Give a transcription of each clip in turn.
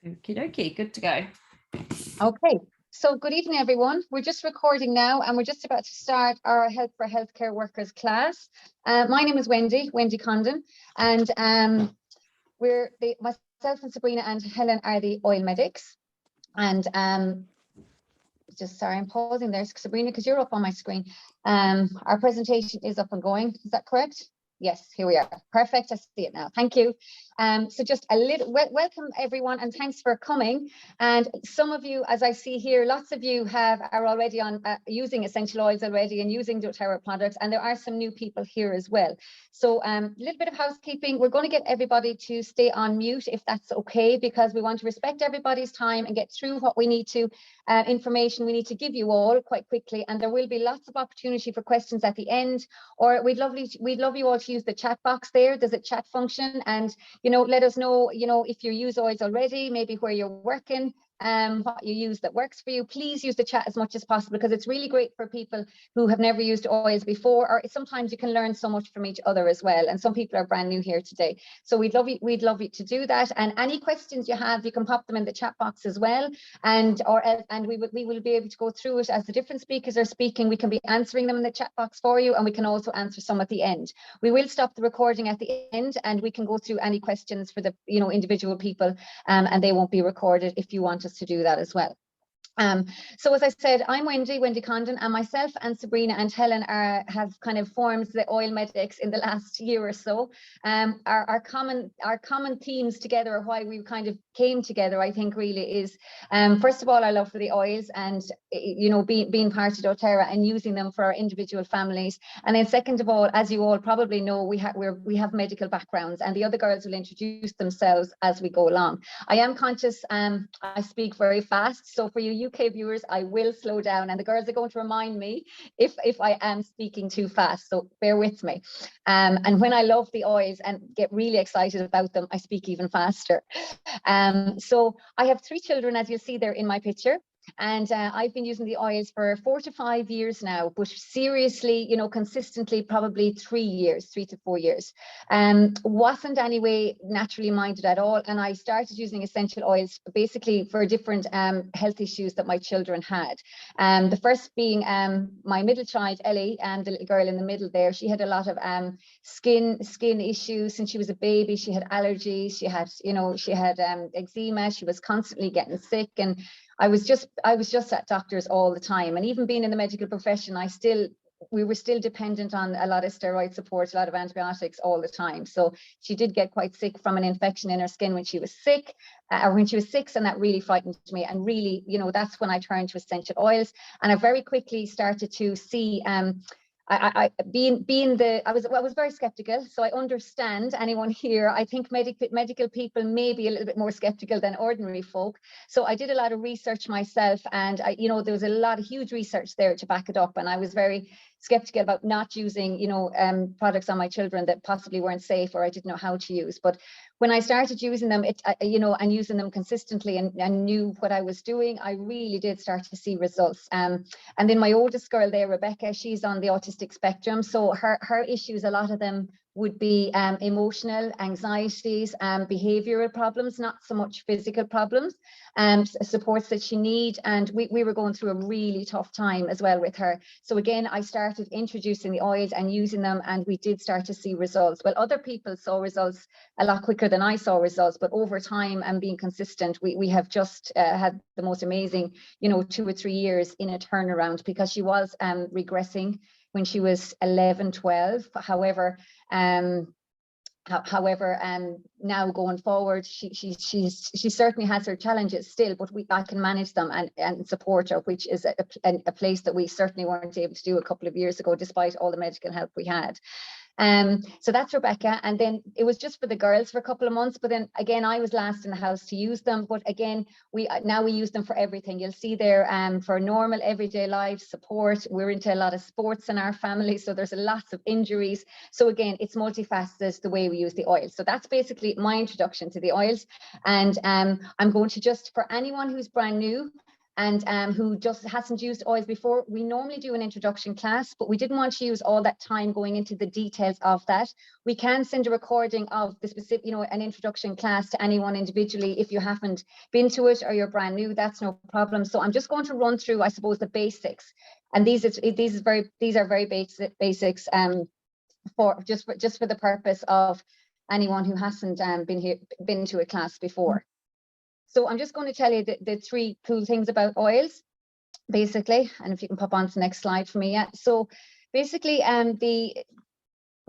Okie dokie, good to go. Okay, so good evening, everyone. We're just recording now and we're just about to start our Health for Healthcare Workers class. My name is Wendy Condon, and myself and Sabrina and Helen are the oil medics. And sorry, I'm pausing there, Sabrina, because you're up on my screen. Our presentation is up and going, is that correct? Yes, here we are. Perfect. I see it now. Thank you. So just a little welcome everyone, and thanks for coming. And some of you, as I see here, lots of you are already on using essential oils already and using doTERRA products, and there are some new people here as well. So a little bit of housekeeping. We're going to get everybody to stay on mute if that's okay, because we want to respect everybody's time and get through what we need to, information we need to give you all quite quickly. And there will be lots of opportunity for questions at the end, or we'd love you all to use the chat box there. There's a chat function, and let us know, if you use oils already, maybe where you're working, what you use that works for you. Please use the chat as much as possible, because it's really great for people who have never used oils before, or sometimes you can learn so much from each other as well. And some people are brand new here today. So we'd love you to do that. And any questions you have, you can pop them in the chat box as well. And we will be able to go through it as the different speakers are speaking. We can be answering them in the chat box for you, and we can also answer some at the end. We will stop the recording at the end, and we can go through any questions for the individual people, and they won't be recorded if you want us to do that as well. So as I said, I'm Wendy Condon, and myself and Sabrina and Helen have kind of formed the oil medics in the last year or so. Our common themes together, or why we kind of came together, I think really is, first of all, our love for the oils, and being part of doTERRA and using them for our individual families. And then second of all, as you all probably know, we have medical backgrounds, and the other girls will introduce themselves as we go along. I am conscious I speak very fast, so for you UK viewers, I will slow down, and the girls are going to remind me if I am speaking too fast, so bear with me. And when I love the oils and get really excited about them, I speak even faster. So I have 3 children, as you'll see there in my picture. And I've been using the oils for 4 to 5 years now, but seriously, consistently, probably 3 to 4 years. Wasn't anyway naturally minded at all. And I started using essential oils basically for different health issues that my children had. The first being my middle child, Ellie, and the little girl in the middle there. She had a lot of skin issues since she was a baby. She had allergies. She had eczema. She was constantly getting sick, and I was just at doctors all the time. And even being in the medical profession, we were still dependent on a lot of steroid support, a lot of antibiotics all the time. So she did get quite sick from an infection in her skin when she was sick, and that really frightened me. And really, that's when I turned to essential oils. And I very quickly started to see, I was very skeptical, so I understand anyone here. I think medical people may be a little bit more skeptical than ordinary folk. So I did a lot of research myself, and there was a lot of huge research there to back it up. And I was very skeptical about not using, products on my children that possibly weren't safe, or I didn't know how to use. But when I started using them, and using them consistently, and knew what I was doing, I really did start to see results. And then my oldest girl there, Rebecca, she's on the autistic spectrum. So her issues, a lot of them would be emotional, anxieties, behavioral problems, not so much physical problems, supports that she need. And we were going through a really tough time as well with her. So again, I started introducing the oils and using them, and we did start to see results. Well, other people saw results a lot quicker than I saw results, but over time and being consistent, we have just had the most amazing, 2 or 3 years in a turnaround, because she was regressing when she was 11, 12. However, now going forward, she certainly has her challenges still, but I can manage them and support her, which is a place that we certainly weren't able to do a couple of years ago, despite all the medical help we had. So that's Rebecca. And then it was just for the girls for a couple of months, but then again, I was last in the house to use them. But again, we use them for everything. You'll see there for normal everyday life support. We're into a lot of sports in our family, so there's lots of injuries. So again, it's multifaceted the way we use the oils. So that's basically my introduction to the oils. And I'm going to, just for anyone who's brand new, and who just hasn't used oils before, we normally do an introduction class, but we didn't want to use all that time going into the details of that. We can send a recording of the specific, you know, an introduction class to anyone individually if you haven't been to it or you're brand new. That's no problem. So I'm just going to run through, I suppose, the basics, and these are very basics for the purpose of anyone who hasn't been to a class before. So I'm just going to tell you the three cool things about oils, basically, and if you can pop on to the next slide for me. Yeah. So basically,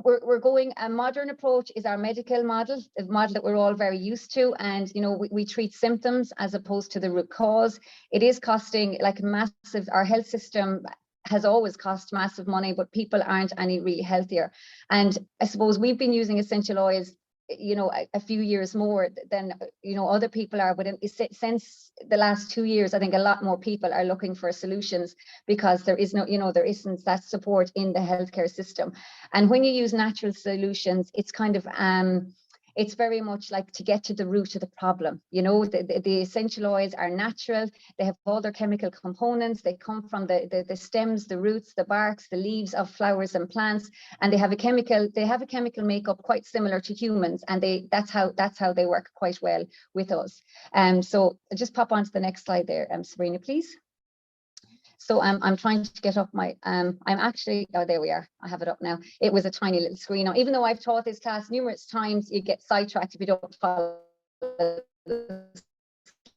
we're going, a modern approach is our medical model, the model that we're all very used to, and you know, we treat symptoms as opposed to the root cause. It is costing like massive, our health system has always cost massive money, but people aren't any really healthier. And I suppose we've been using essential oils, you know, a few years more than, you know, other people are, but since the last 2 years, I think a lot more people are looking for solutions, because there is no, you know, there isn't that support in the healthcare system. And when you use natural solutions, it's kind of it's very much like to get to the root of the problem. You know, the essential oils are natural. They have all their chemical components. They come from the stems, the roots, the barks, the leaves of flowers and plants, and they have a chemical makeup quite similar to humans, and that's how they work quite well with us. So just pop onto the next slide there, Sabrina, please. So I'm trying to get up my, I'm actually, oh, there we are. I have it up now. It was a tiny little screen. Now, even though I've taught this class numerous times, you get sidetracked if you don't follow the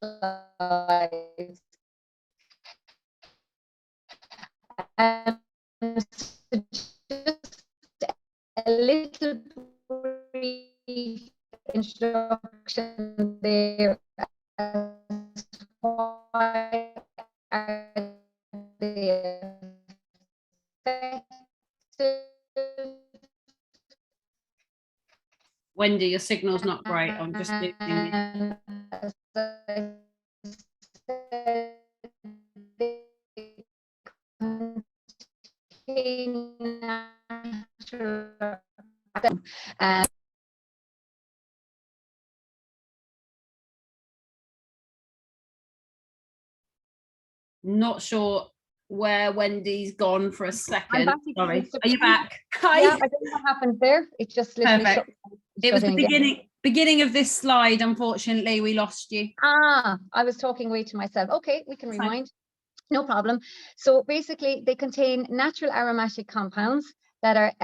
slides. So just a little brief introduction there. Why are they effective? Wendy, your signal's not great. I'm just losing you. Not sure where Wendy's gone for a second. Sorry, are you back? Hi. Yeah, I don't know what happened there. It just literally shut. It was the beginning of this slide. Unfortunately, we lost you. Ah, I was talking way to myself. Okay, we can rewind. No problem. So basically, they contain natural aromatic compounds that are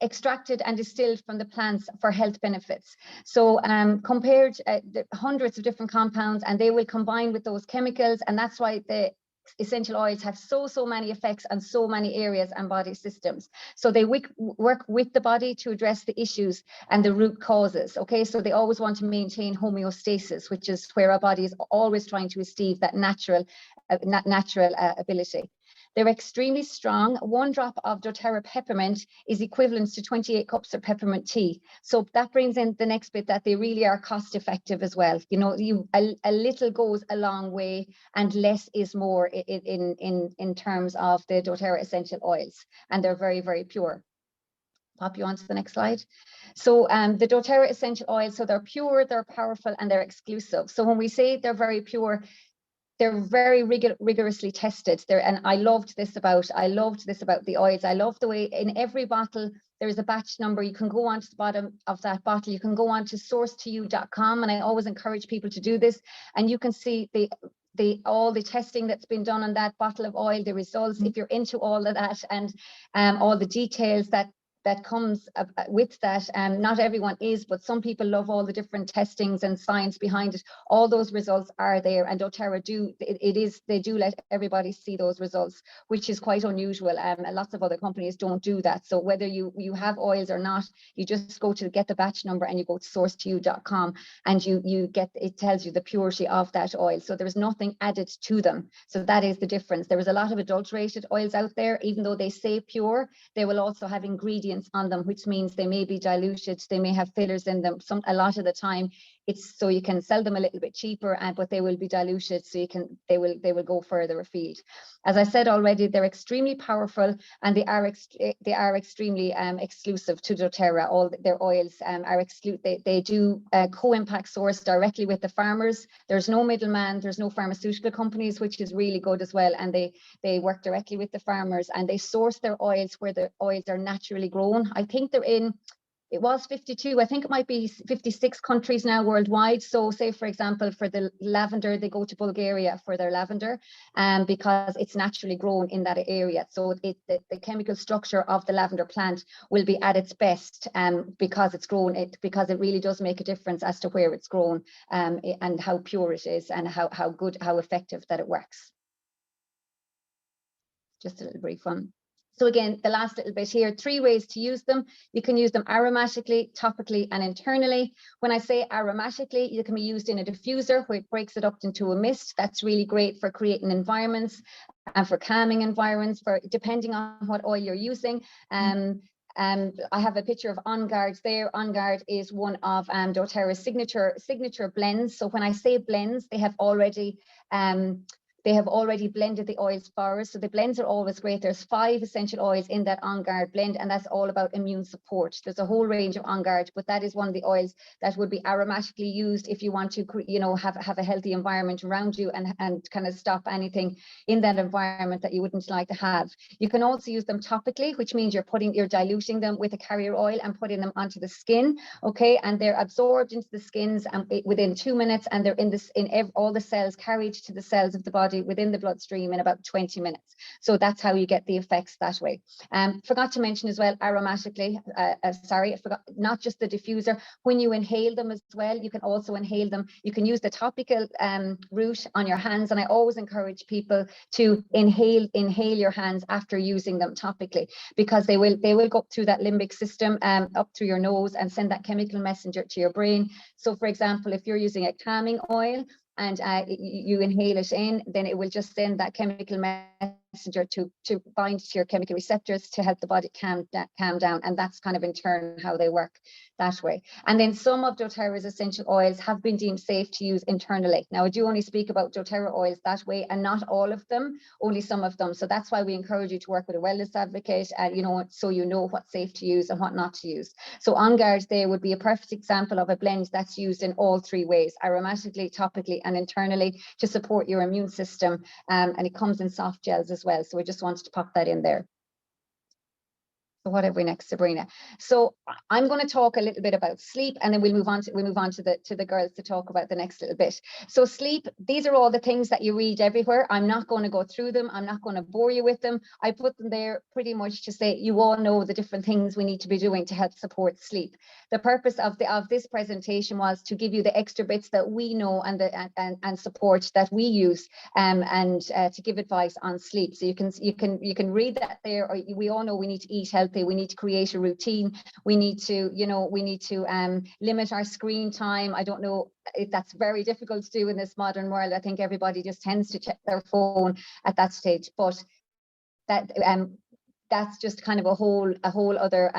extracted and distilled from the plants for health benefits. So compared the hundreds of different compounds, and they will combine with those chemicals, and that's why the essential oils have so many effects on so many areas and body systems. So they work with the body to address the issues and the root causes. Okay, so they always want to maintain homeostasis, which is where our body is always trying to achieve that natural ability. They're extremely strong. 1 drop of doTERRA peppermint is equivalent to 28 cups of peppermint tea. So that brings in the next bit, that they really are cost effective as well. You know, a little goes a long way, and less is more in terms of the doTERRA essential oils, and they're very, very pure. Pop you on to the next slide. So the doTERRA essential oils, so they're pure, they're powerful, and they're exclusive. So when we say they're very pure, they're very rigorously tested there, and I loved this about the oils. I love the way in every bottle there is a batch number. You can go onto the bottom of that bottle, you can go on to source2you.com, and I always encourage people to do this, and you can see all the testing that's been done on that bottle of oil, the results, if you're into all of that, and all the details that comes with that. Not everyone is, but some people love all the different testings and science behind it. All those results are there, and doTERRA they do let everybody see those results, which is quite unusual. Lots of other companies don't do that. So whether you have oils or not, you just go to get the batch number and you go to source2you.com, and it tells you the purity of that oil. So there is nothing added to them. So that is the difference. There is a lot of adulterated oils out there. Even though they say pure, they will also have ingredients on them, which means they may be diluted, they may have fillers in them. A lot of the time it's so you can sell them a little bit cheaper, but they will be diluted, so they will go further afield. As I said already, they're extremely powerful, and they are extremely exclusive to doTERRA. All their oils are exclusive. They do co-impact source directly with the farmers. There's no middleman, there's no pharmaceutical companies, which is really good as well. And they work directly with the farmers, and they source their oils where the oils are naturally grown. I think they're in, it was 52, I think it might be 56 countries now worldwide. So say, for example, for the lavender, they go to Bulgaria for their lavender, because it's naturally grown in that area. So the chemical structure of the lavender plant will be at its best because it's grown, because it really does make a difference as to where it's grown, and how pure it is, and how effective that it works. Just a little brief one. So again, the last little bit here, 3 ways to use them. You can use them aromatically, topically, and internally. When I say aromatically, it can be used in a diffuser where it breaks it up into a mist. That's really great for creating environments and for calming environments, for depending on what oil you're using. I have a picture of On Guard there. On Guard is one of doTERRA's signature blends. So when I say blends, they have already blended the oils for us. So the blends are always great. There's 5 essential oils in that On Guard blend, and that's all about immune support. There's a whole range of On Guard, but that is one of the oils that would be aromatically used if you want to, have a healthy environment around you, and kind of stop anything in that environment that you wouldn't like to have. You can also use them topically, which means you're diluting them with a carrier oil and putting them onto the skin. Okay, and they're absorbed into the skins within 2 minutes, and they're all the cells, carried to the cells of the body within the bloodstream in about 20 minutes. So that's how you get the effects that way. Forgot to mention as well, aromatically, I forgot, not just the diffuser, when you inhale them as well, you can also inhale them. You can use the topical route on your hands, and I always encourage people to inhale your hands after using them topically, because they will go up through that limbic system, up through your nose, and send that chemical messenger to your brain. So for example, if you're using a calming oil, and you inhale it in, then it will just send that chemical messenger to bind to your chemical receptors to help the body calm down. And that's kind of in turn how they work that way. And then some of doTERRA's essential oils have been deemed safe to use internally. Now I do only speak about doTERRA oils that way, and not all of them, only some of them. So that's why we encourage you to work with a wellness advocate, so you know what's safe to use and what not to use. So On Guard there would be a perfect example of a blend that's used in all 3 ways, aromatically, topically, and internally, to support your immune system. And it comes in soft gels as well. So we just wanted to pop that in there. So what have we next, Sabrina? So I'm going to talk a little bit about sleep, and then we'll move on to the girls to talk about the next little bit. So sleep, these are all the things that you read everywhere. I'm not going to go through them. I'm not going to bore you with them. I put them there pretty much to say you all know the different things we need to be doing to help support sleep. The purpose of this presentation was to give you the extra bits that we know and support that we use, and to give advice on sleep. So you can read that there. Or we all know we need to eat healthy. We need to create a routine. We need to limit our screen time. I don't know if that's very difficult to do in this modern world. I think everybody just tends to check their phone at that stage, but that's just kind of a whole other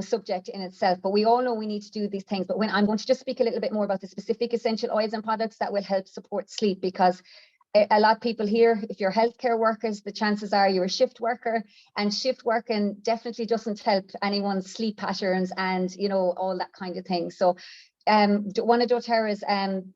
subject in itself. But we all know we need to do these things. But when I'm going to just speak a little bit more about the specific essential oils and products that will help support sleep, because a lot of people here, if you're healthcare workers, the chances are you're a shift worker, and shift working definitely doesn't help anyone's sleep patterns and all that kind of thing. So one of doTERRA's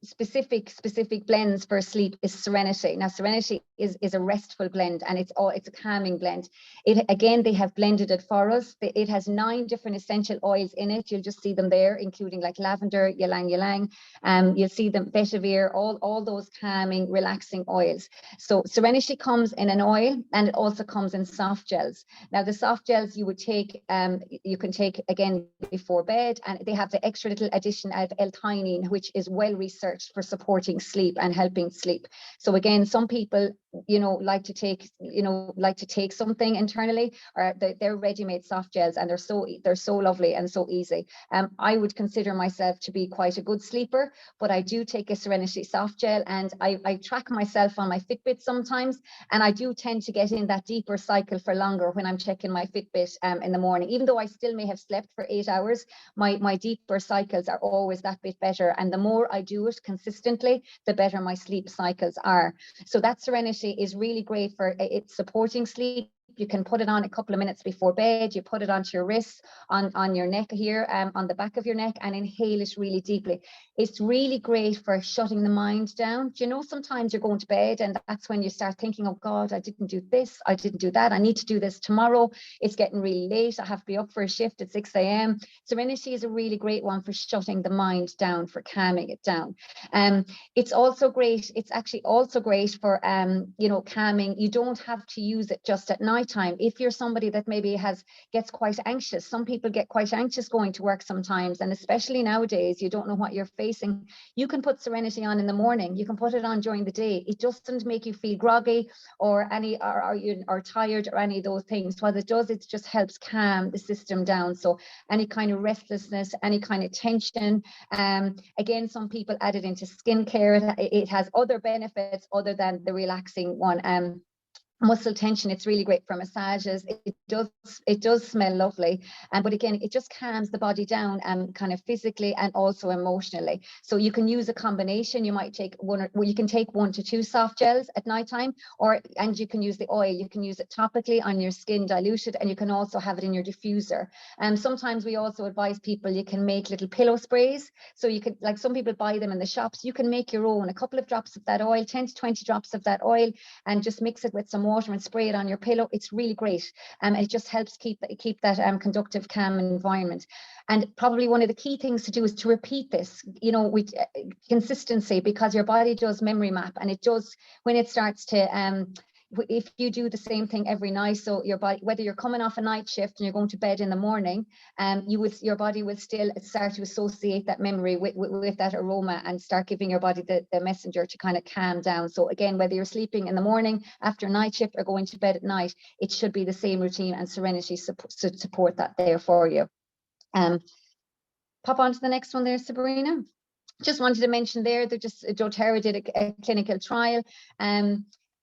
specific blends for sleep is Serenity. Now Serenity is a restful blend, and it's a calming blend. They have blended it for us. It has 9 different essential oils in it. You'll just see them there, including like lavender, ylang ylang. You'll see them, vetiver, all those calming, relaxing oils. So Serenity comes in an oil, and it also comes in soft gels. Now the soft gels you can take again before bed, and they have the extra little addition of L-theanine, which is well researched for supporting sleep and helping sleep. So again, some people you know, like to take something internally, or they're ready-made soft gels, and they're so lovely and so easy. I would consider myself to be quite a good sleeper, but I do take a Serenity soft gel, and I track myself on my Fitbit sometimes, and I do tend to get in that deeper cycle for longer when I'm checking my Fitbit in the morning. Even though I still may have slept for 8 hours, my deeper cycles are always that bit better, and the more I do it consistently, the better my sleep cycles are. So that Serenity is really great for it's supporting sleep. You can put it on a couple of minutes before bed. You put it onto your wrists, on your neck here, on the back of your neck, and inhale it really deeply. It's really great for shutting the mind down. Do you know, sometimes you're going to bed and that's when you start thinking, oh God, I didn't do this, I didn't do that, I need to do this tomorrow. It's getting really late, I have to be up for a shift at 6 a.m. Serenity is a really great one for shutting the mind down, for calming it down. It's also great. It's actually also great for, you know, calming. You don't have to use it just at night time. If you're somebody that maybe gets quite anxious, some people get quite anxious going to work sometimes, and especially nowadays, you don't know what you're facing. You can put Serenity on in the morning. You can put it on during the day. It doesn't make you feel groggy or tired or any of those things. What it does, it just helps calm the system down. So any kind of restlessness, any kind of tension. Again, some people add it into skincare. It has other benefits other than the relaxing one. Muscle tension, it's really great for massages. It does smell lovely, but again, it just calms the body down, kind of physically and also emotionally. So you can use a combination. You might take you can take 1 to 2 soft gels at nighttime, and you can use the oil. You can use it topically on your skin, diluted, and you can also have it in your diffuser. Sometimes we also advise people, you can make little pillow sprays. So you could, like some people buy them in the shops, you can make your own. A couple of drops of that oil, 10 to 20 drops of that oil, and just mix it with some water and spray it on your pillow. It's really great. It just helps keep that conductive, calm environment. And probably one of the key things to do is to repeat this, you know, with consistency, because your body does memory map, and it does when it starts to if you do the same thing every night, so your body, whether you're coming off a night shift and you're going to bed in the morning, your body will still start to associate that memory with that aroma, and start giving your body the messenger to kind of calm down. So again, whether you're sleeping in the morning after a night shift or going to bed at night, it should be the same routine, and Serenity support that there for you. Pop on to the next one there, Sabrina. Just wanted to mention there, doTERRA did a clinical trial.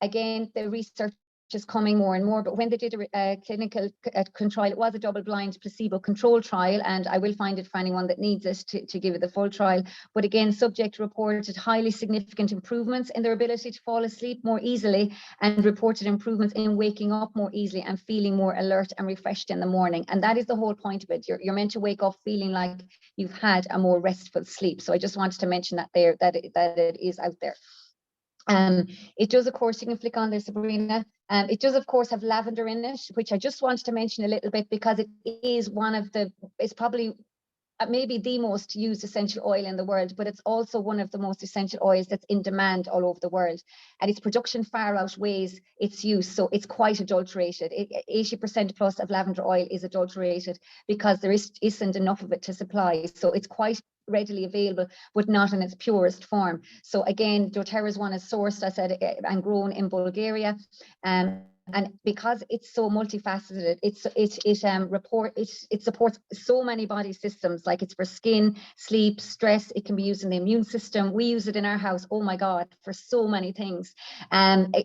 Again, the research is coming more and more, but when they did a clinical control, it was a double-blind placebo-controlled trial, and I will find it for anyone that needs it to give it the full trial. But again, subject reported highly significant improvements in their ability to fall asleep more easily, and reported improvements in waking up more easily and feeling more alert and refreshed in the morning. And that is the whole point of it. You're meant to wake up feeling like you've had a more restful sleep. So I just wanted to mention that there, that it is out there. It does, of course, you can flick on there, Sabrina. It does, of course, have lavender in it, which I just wanted to mention a little bit, because it is it's probably maybe the most used essential oil in the world, but it's also one of the most essential oils that's in demand all over the world, and its production far outweighs its use. So it's quite adulterated. 80% plus of lavender oil is adulterated, because there isn't enough of it to supply. So it's quite readily available, but not in its purest form. So again, doTERRA's one is sourced, I said, and grown in Bulgaria. And because it's so multifaceted, it supports so many body systems. Like, it's for skin, sleep, stress. It can be used in the immune system. We use it in our house, oh my God, for so many things.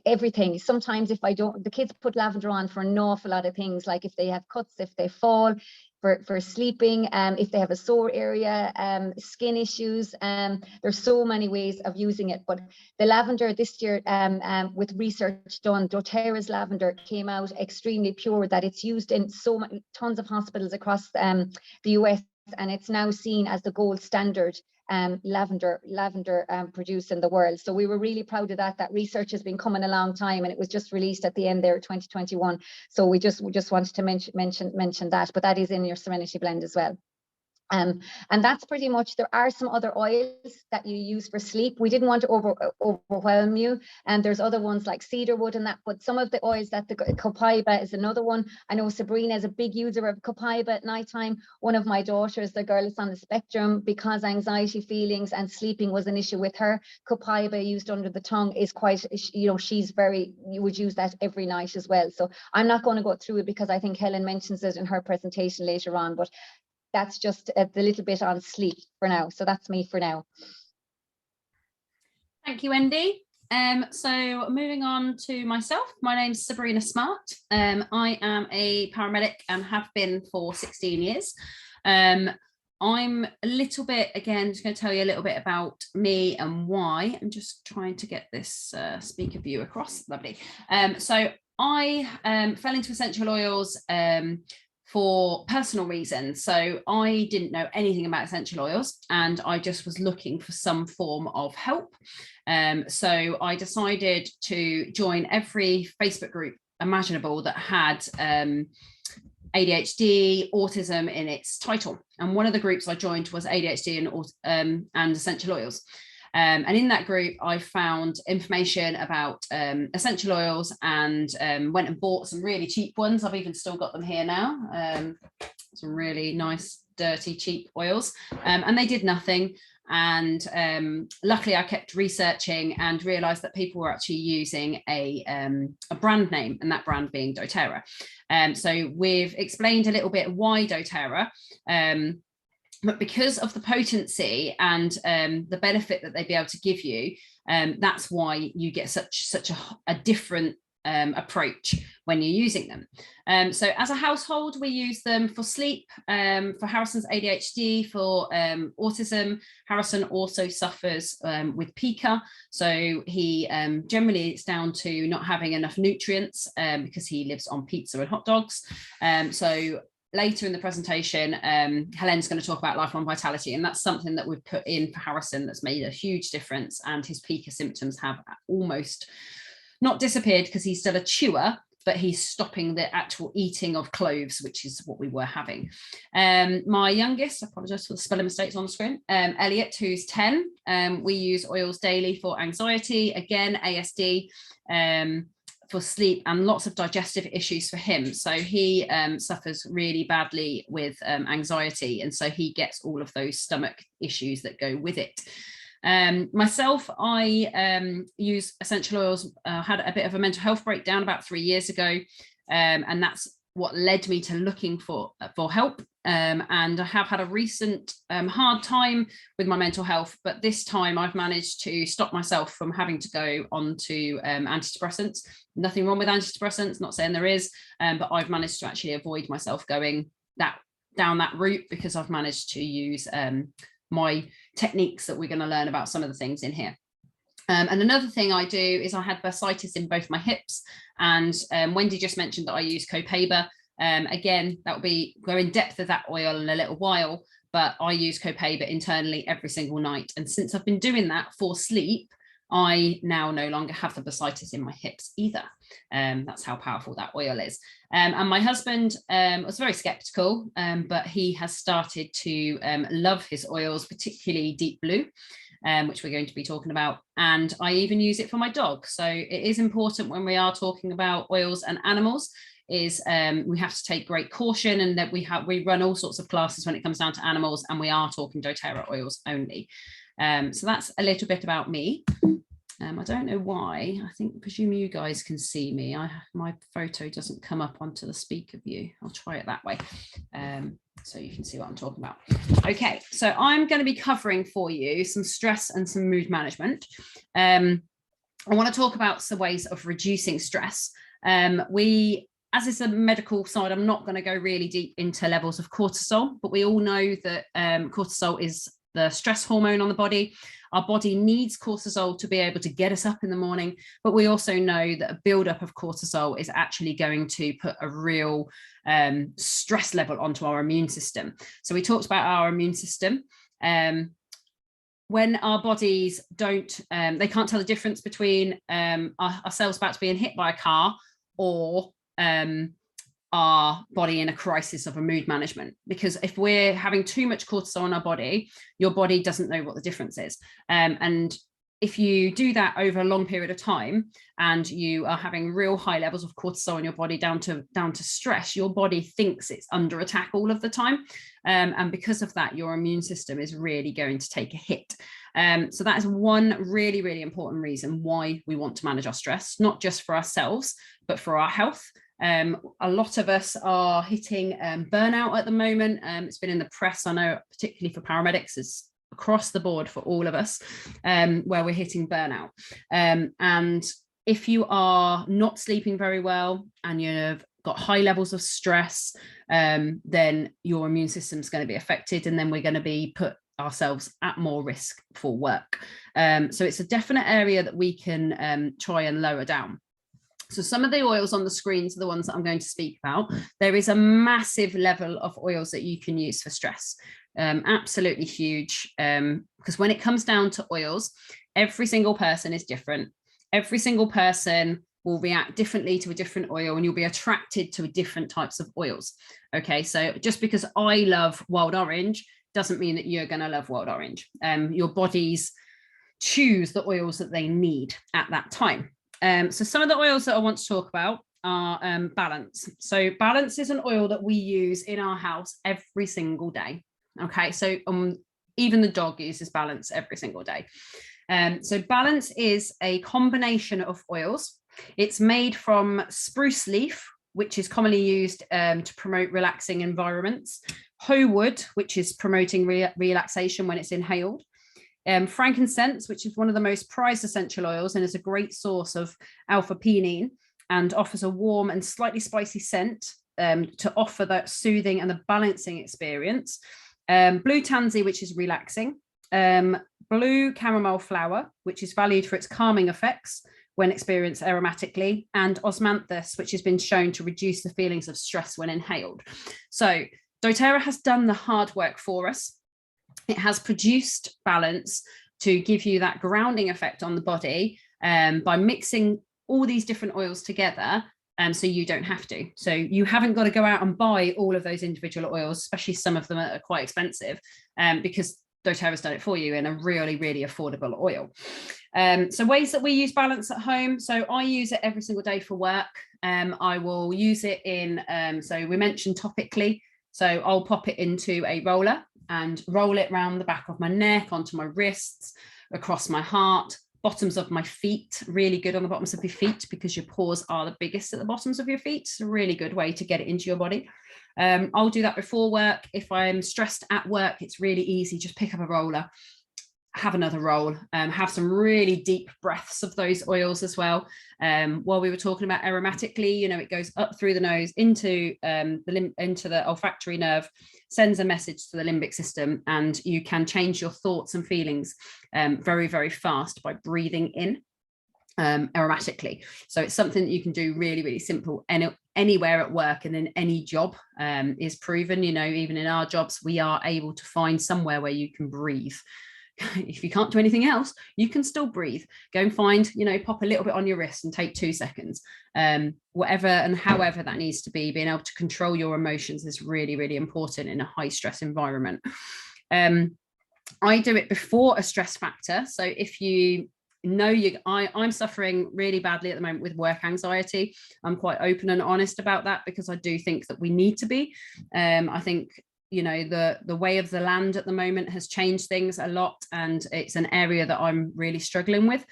Everything. Sometimes if the kids put lavender on for an awful lot of things, like if they have cuts, if they fall, for sleeping, if they have a sore area, skin issues. There's so many ways of using it. But the lavender this year, with research done, doTERRA's lavender came out extremely pure, that it's used in tons of hospitals across the US, and it's now seen as the gold standard lavender produced in the world. So we were really proud of that. That research has been coming a long time, and it was just released at the end there, 2021. So we just wanted to mention that, but that is in your Serenity blend as well. And that's pretty much, there are some other oils that you use for sleep. We didn't want to overwhelm you. And there's other ones like cedarwood and that, but some of the oils that the Copaiba is another one. I know Sabrina is a big user of Copaiba at nighttime. One of my daughters, the girl is on the spectrum, because anxiety feelings and sleeping was an issue with her. Copaiba used under the tongue is quite, you know, you would use that every night as well. So I'm not going to go through it because I think Helen mentions it in her presentation later on, but that's just the little bit on sleep for now. So that's me for now. Thank you, Wendy. So moving on to myself, my name's Sabrina Smart. I am a paramedic and have been for 16 years. I'm a little bit, again, just going to tell you a little bit about me and why. I'm just trying to get this speaker view across. Lovely. So I fell into essential oils for personal reasons. So I didn't know anything about essential oils and I just was looking for some form of help. So I decided to join every Facebook group imaginable that had ADHD, autism in its title. And one of the groups I joined was ADHD and essential oils. And in that group, I found information about essential oils and went and bought some really cheap ones. I've even still got them here now. Some really nice, dirty, cheap oils. And they did nothing. And luckily, I kept researching and realized that people were actually using a brand name, and that brand being doTERRA. So we've explained a little bit why doTERRA. But because of the potency and the benefit that they'd be able to give you, that's why you get such a different approach when you're using them. So as a household, we use them for sleep, for Harrison's ADHD, for autism. Harrison also suffers with pica. So he generally it's down to not having enough nutrients because he lives on pizza and hot dogs. So later in the presentation, Helene's going to talk about lifelong vitality, and that's something that we've put in for Harrison that's made a huge difference, and his pica symptoms have almost not disappeared because he's still a chewer, but he's stopping the actual eating of cloves, which is what we were having. My youngest, I apologize for the spelling mistakes on the screen, Elliot, who's 10, we use oils daily for anxiety, again, ASD, for sleep, and lots of digestive issues for him. So he suffers really badly with anxiety, and so he gets all of those stomach issues that go with it. Myself, I use essential oils, had a bit of a mental health breakdown about 3 years ago, and that's what led me to looking for help. And I have had a recent hard time with my mental health, but this time I've managed to stop myself from having to go on to antidepressants. Nothing wrong with antidepressants, not saying there is, but I've managed to actually avoid myself going down that route because I've managed to use my techniques that we're going to learn about some of the things in here. And another thing I do is I had bursitis in both my hips, and Wendy just mentioned that I use Copaiba. Again, that will be go in depth of that oil in a little while, but I use Copaiba internally every single night. And since I've been doing that for sleep, I now no longer have the bursitis in my hips either. That's how powerful that oil is. And my husband was very skeptical, but he has started to love his oils, particularly Deep Blue, which we're going to be talking about. And I even use it for my dog. So it is important when we are talking about oils and animals is we have to take great caution, and that we run all sorts of classes when it comes down to animals, and we are talking doTERRA oils only. So that's a little bit about me. I don't know why. I presume you guys can see me. My photo doesn't come up onto the speaker view. I'll try it that way, so you can see what I'm talking about. Okay, so I'm going to be covering for you some stress and some mood management. I want to talk about some ways of reducing stress. As it's a medical side, I'm not going to go really deep into levels of cortisol, but we all know that cortisol is the stress hormone on the body. Our body needs cortisol to be able to get us up in the morning, but we also know that a buildup of cortisol is actually going to put a real stress level onto our immune system. So we talked about our immune system. When our bodies don't, they can't tell the difference between ourselves about to being hit by a car or our body in a crisis of a mood management, because if we're having too much cortisol in our body, your body doesn't know what the difference is. And if you do that over a long period of time and you are having real high levels of cortisol in your body down to stress, your body thinks it's under attack all of the time. And because of that, your immune system is really going to take a hit. So that is one really, really important reason why we want to manage our stress, not just for ourselves, but for our health. A lot of us are hitting burnout at the moment. It's been in the press, I know, particularly for paramedics, it's across the board for all of us, where we're hitting burnout. And if you are not sleeping very well and you've got high levels of stress, then your immune system is going to be affected, and then we're going to be put ourselves at more risk for work. So it's a definite area that we can try and lower down. So some of the oils on the screens are the ones that I'm going to speak about. There is a massive level of oils that you can use for stress. Absolutely huge. Because when it comes down to oils, every single person is different. Every single person will react differently to a different oil, and you'll be attracted to different types of oils. Okay, so just because I love wild orange doesn't mean that you're going to love wild orange. Your bodies choose the oils that they need at that time. So some of the oils that I want to talk about are Balance. So Balance is an oil that we use in our house every single day. Okay, so even the dog uses Balance every single day. So Balance is a combination of oils. It's made from spruce leaf, which is commonly used to promote relaxing environments, hoe wood, which is promoting relaxation when it's inhaled, frankincense, which is one of the most prized essential oils and is a great source of alpha-pinene and offers a warm and slightly spicy scent to offer that soothing and the balancing experience. Blue tansy, which is relaxing. Blue chamomile flower, which is valued for its calming effects when experienced aromatically, and osmanthus, which has been shown to reduce the feelings of stress when inhaled. So doTERRA has done the hard work for us. It has produced Balance to give you that grounding effect on the body by mixing all these different oils together, so you don't have to. So you haven't got to go out and buy all of those individual oils, especially some of them are quite expensive, because doTERRA's done it for you in a really, really affordable oil. So ways that we use Balance at home. So I use it every single day for work. I will use it in, so we mentioned topically. So I'll pop it into a roller and roll it around the back of my neck, onto my wrists, across my heart, bottoms of my feet, really good on the bottoms of your feet because your pores are the biggest at the bottoms of your feet. It's a really good way to get it into your body. I'll do that before work. If I'm stressed at work, it's really easy. Just pick up a roller, have another roll, have some really deep breaths of those oils as well. While we were talking about aromatically, you know, it goes up through the nose into the olfactory nerve, sends a message to the limbic system, and you can change your thoughts and feelings very, very fast by breathing in aromatically. So it's something that you can do really, really simple and anywhere at work and in any job is proven. You know, even in our jobs, we are able to find somewhere where you can breathe. If you can't do anything else, you can still breathe. Go and find, you know, pop a little bit on your wrist and take 2 seconds. Whatever and however that needs to be, being able to control your emotions is really, really important in a high stress environment. I do it before a stress factor. So if you know I'm suffering really badly at the moment with work anxiety, I'm quite open and honest about that because I do think that we need to be. I think, you know, the way of the land at the moment has changed things a lot, and it's an area that I'm really struggling with.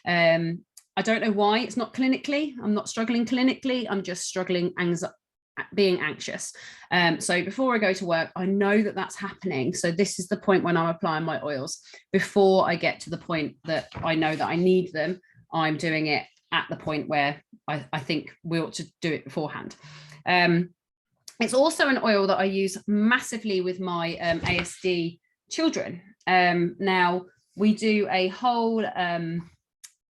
I don't know why. It's not clinically. I'm not struggling clinically. I'm just struggling being anxious. So before I go to work, I know that that's happening. So this is the point when I'm applying my oils. Before I get to the point that I know that I need them, I'm doing it at the point where I think we ought to do it beforehand. It's also an oil that I use massively with my ASD children. Now, we do a whole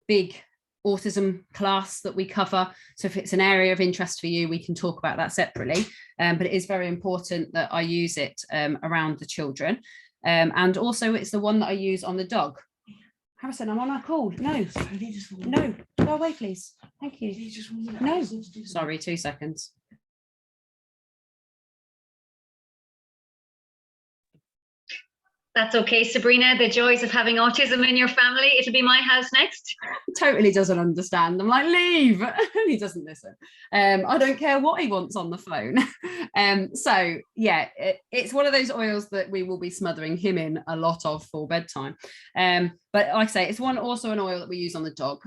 big autism class that we cover. So if it's an area of interest for you, we can talk about that separately. But it is very important that I use it around the children. And also it's the one that I use on the dog. Harrison, I'm on a call. No, no, go away, please. Thank you. No, sorry, 2 seconds. That's okay, Sabrina. The joys of having autism in your family. It'll be my house next. Totally doesn't understand. I'm like, leave. He doesn't listen. I don't care what he wants on the phone. So yeah, it's one of those oils that we will be smothering him in a lot of for bedtime. But like I say, it's also an oil that we use on the dog.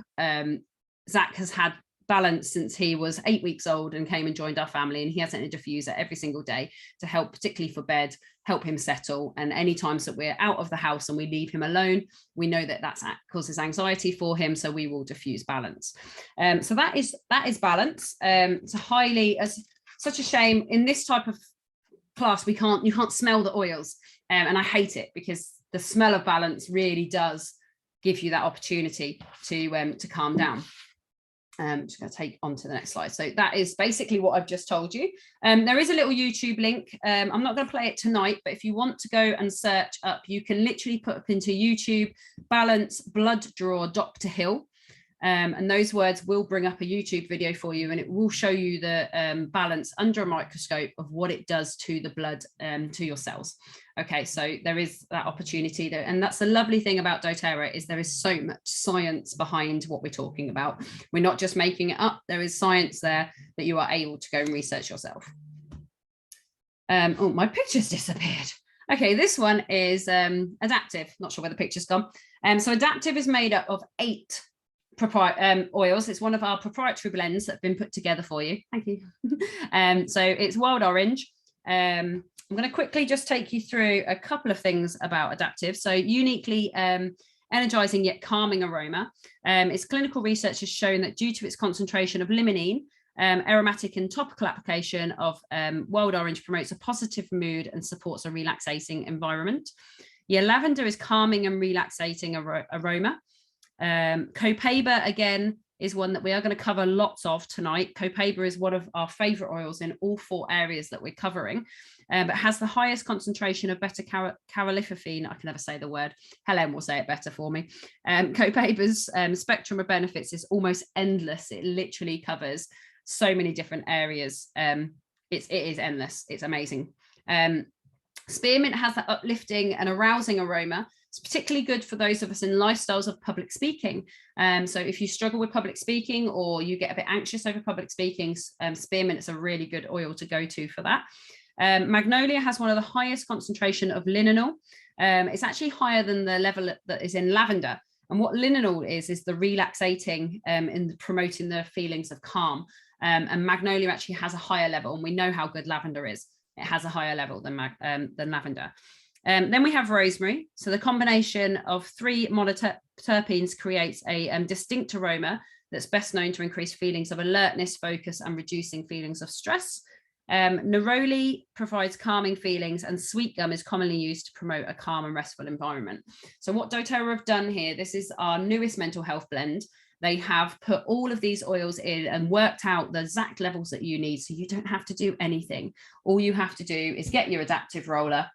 Zach has had Balance since he was 8 weeks old and came and joined our family, and he has a diffuser every single day to help, particularly for bed, help him settle. And any times that we're out of the house and we leave him alone, we know that causes anxiety for him, so we will diffuse Balance. So that is Balance. It's such a shame in this type of class you can't smell the oils, and I hate it, because the smell of Balance really does give you that opportunity to calm down. I'm just going to take on to the next slide. So that is basically what I've just told you. There is a little YouTube link. I'm not going to play it tonight, but if you want to go and search up, you can literally put up into YouTube Balance blood draw Dr. Hill. And those words will bring up a YouTube video for you, and it will show you the Balance under a microscope of what it does to the blood, to your cells. Okay, so there is that opportunity there, and that's the lovely thing about doTERRA, is there is so much science behind what we're talking about. We're not just making it up. There is science there that you are able to go and research yourself. Oh, my picture's disappeared. Okay, this one is Adaptive. Not sure where the picture's gone. So Adaptive is made up of 8 oils. It's one of our proprietary blends that have been put together for you. Thank you. So it's wild orange. I'm going to quickly just take you through a couple of things about Adaptive. So uniquely energizing yet calming aroma. Its clinical research has shown that due to its concentration of limonene, aromatic and topical application of wild orange promotes a positive mood and supports a relaxating environment. Yeah, lavender is calming and relaxating aroma. Copaiba, again, is one that we are going to cover lots of tonight. Copaiba is one of our favorite oils in all 4 areas that we're covering, but has the highest concentration of beta-caroliphophene. I can never say the word. Helene will say it better for me. Copaiba's spectrum of benefits is almost endless. It literally covers so many different areas. It is endless. It's amazing. Spearmint has that uplifting and arousing aroma. It's particularly good for those of us in lifestyles of public speaking. So if you struggle with public speaking, or you get a bit anxious over public speaking, spearmint is a really good oil to go to for that. Magnolia has one of the highest concentration of linalool. It's actually higher than the level that is in lavender. And what linalool is the relaxating in promoting the feelings of calm. And Magnolia actually has a higher level, and we know how good lavender is. It has a higher level than lavender. Then we have rosemary. So the combination of 3 monoterpenes creates a distinct aroma that's best known to increase feelings of alertness, focus, and reducing feelings of stress. Neroli provides calming feelings, and sweet gum is commonly used to promote a calm and restful environment. So what doTERRA have done here, this is our newest mental health blend. They have put all of these oils in and worked out the exact levels that you need, so you don't have to do anything. All you have to do is get your Adaptive roller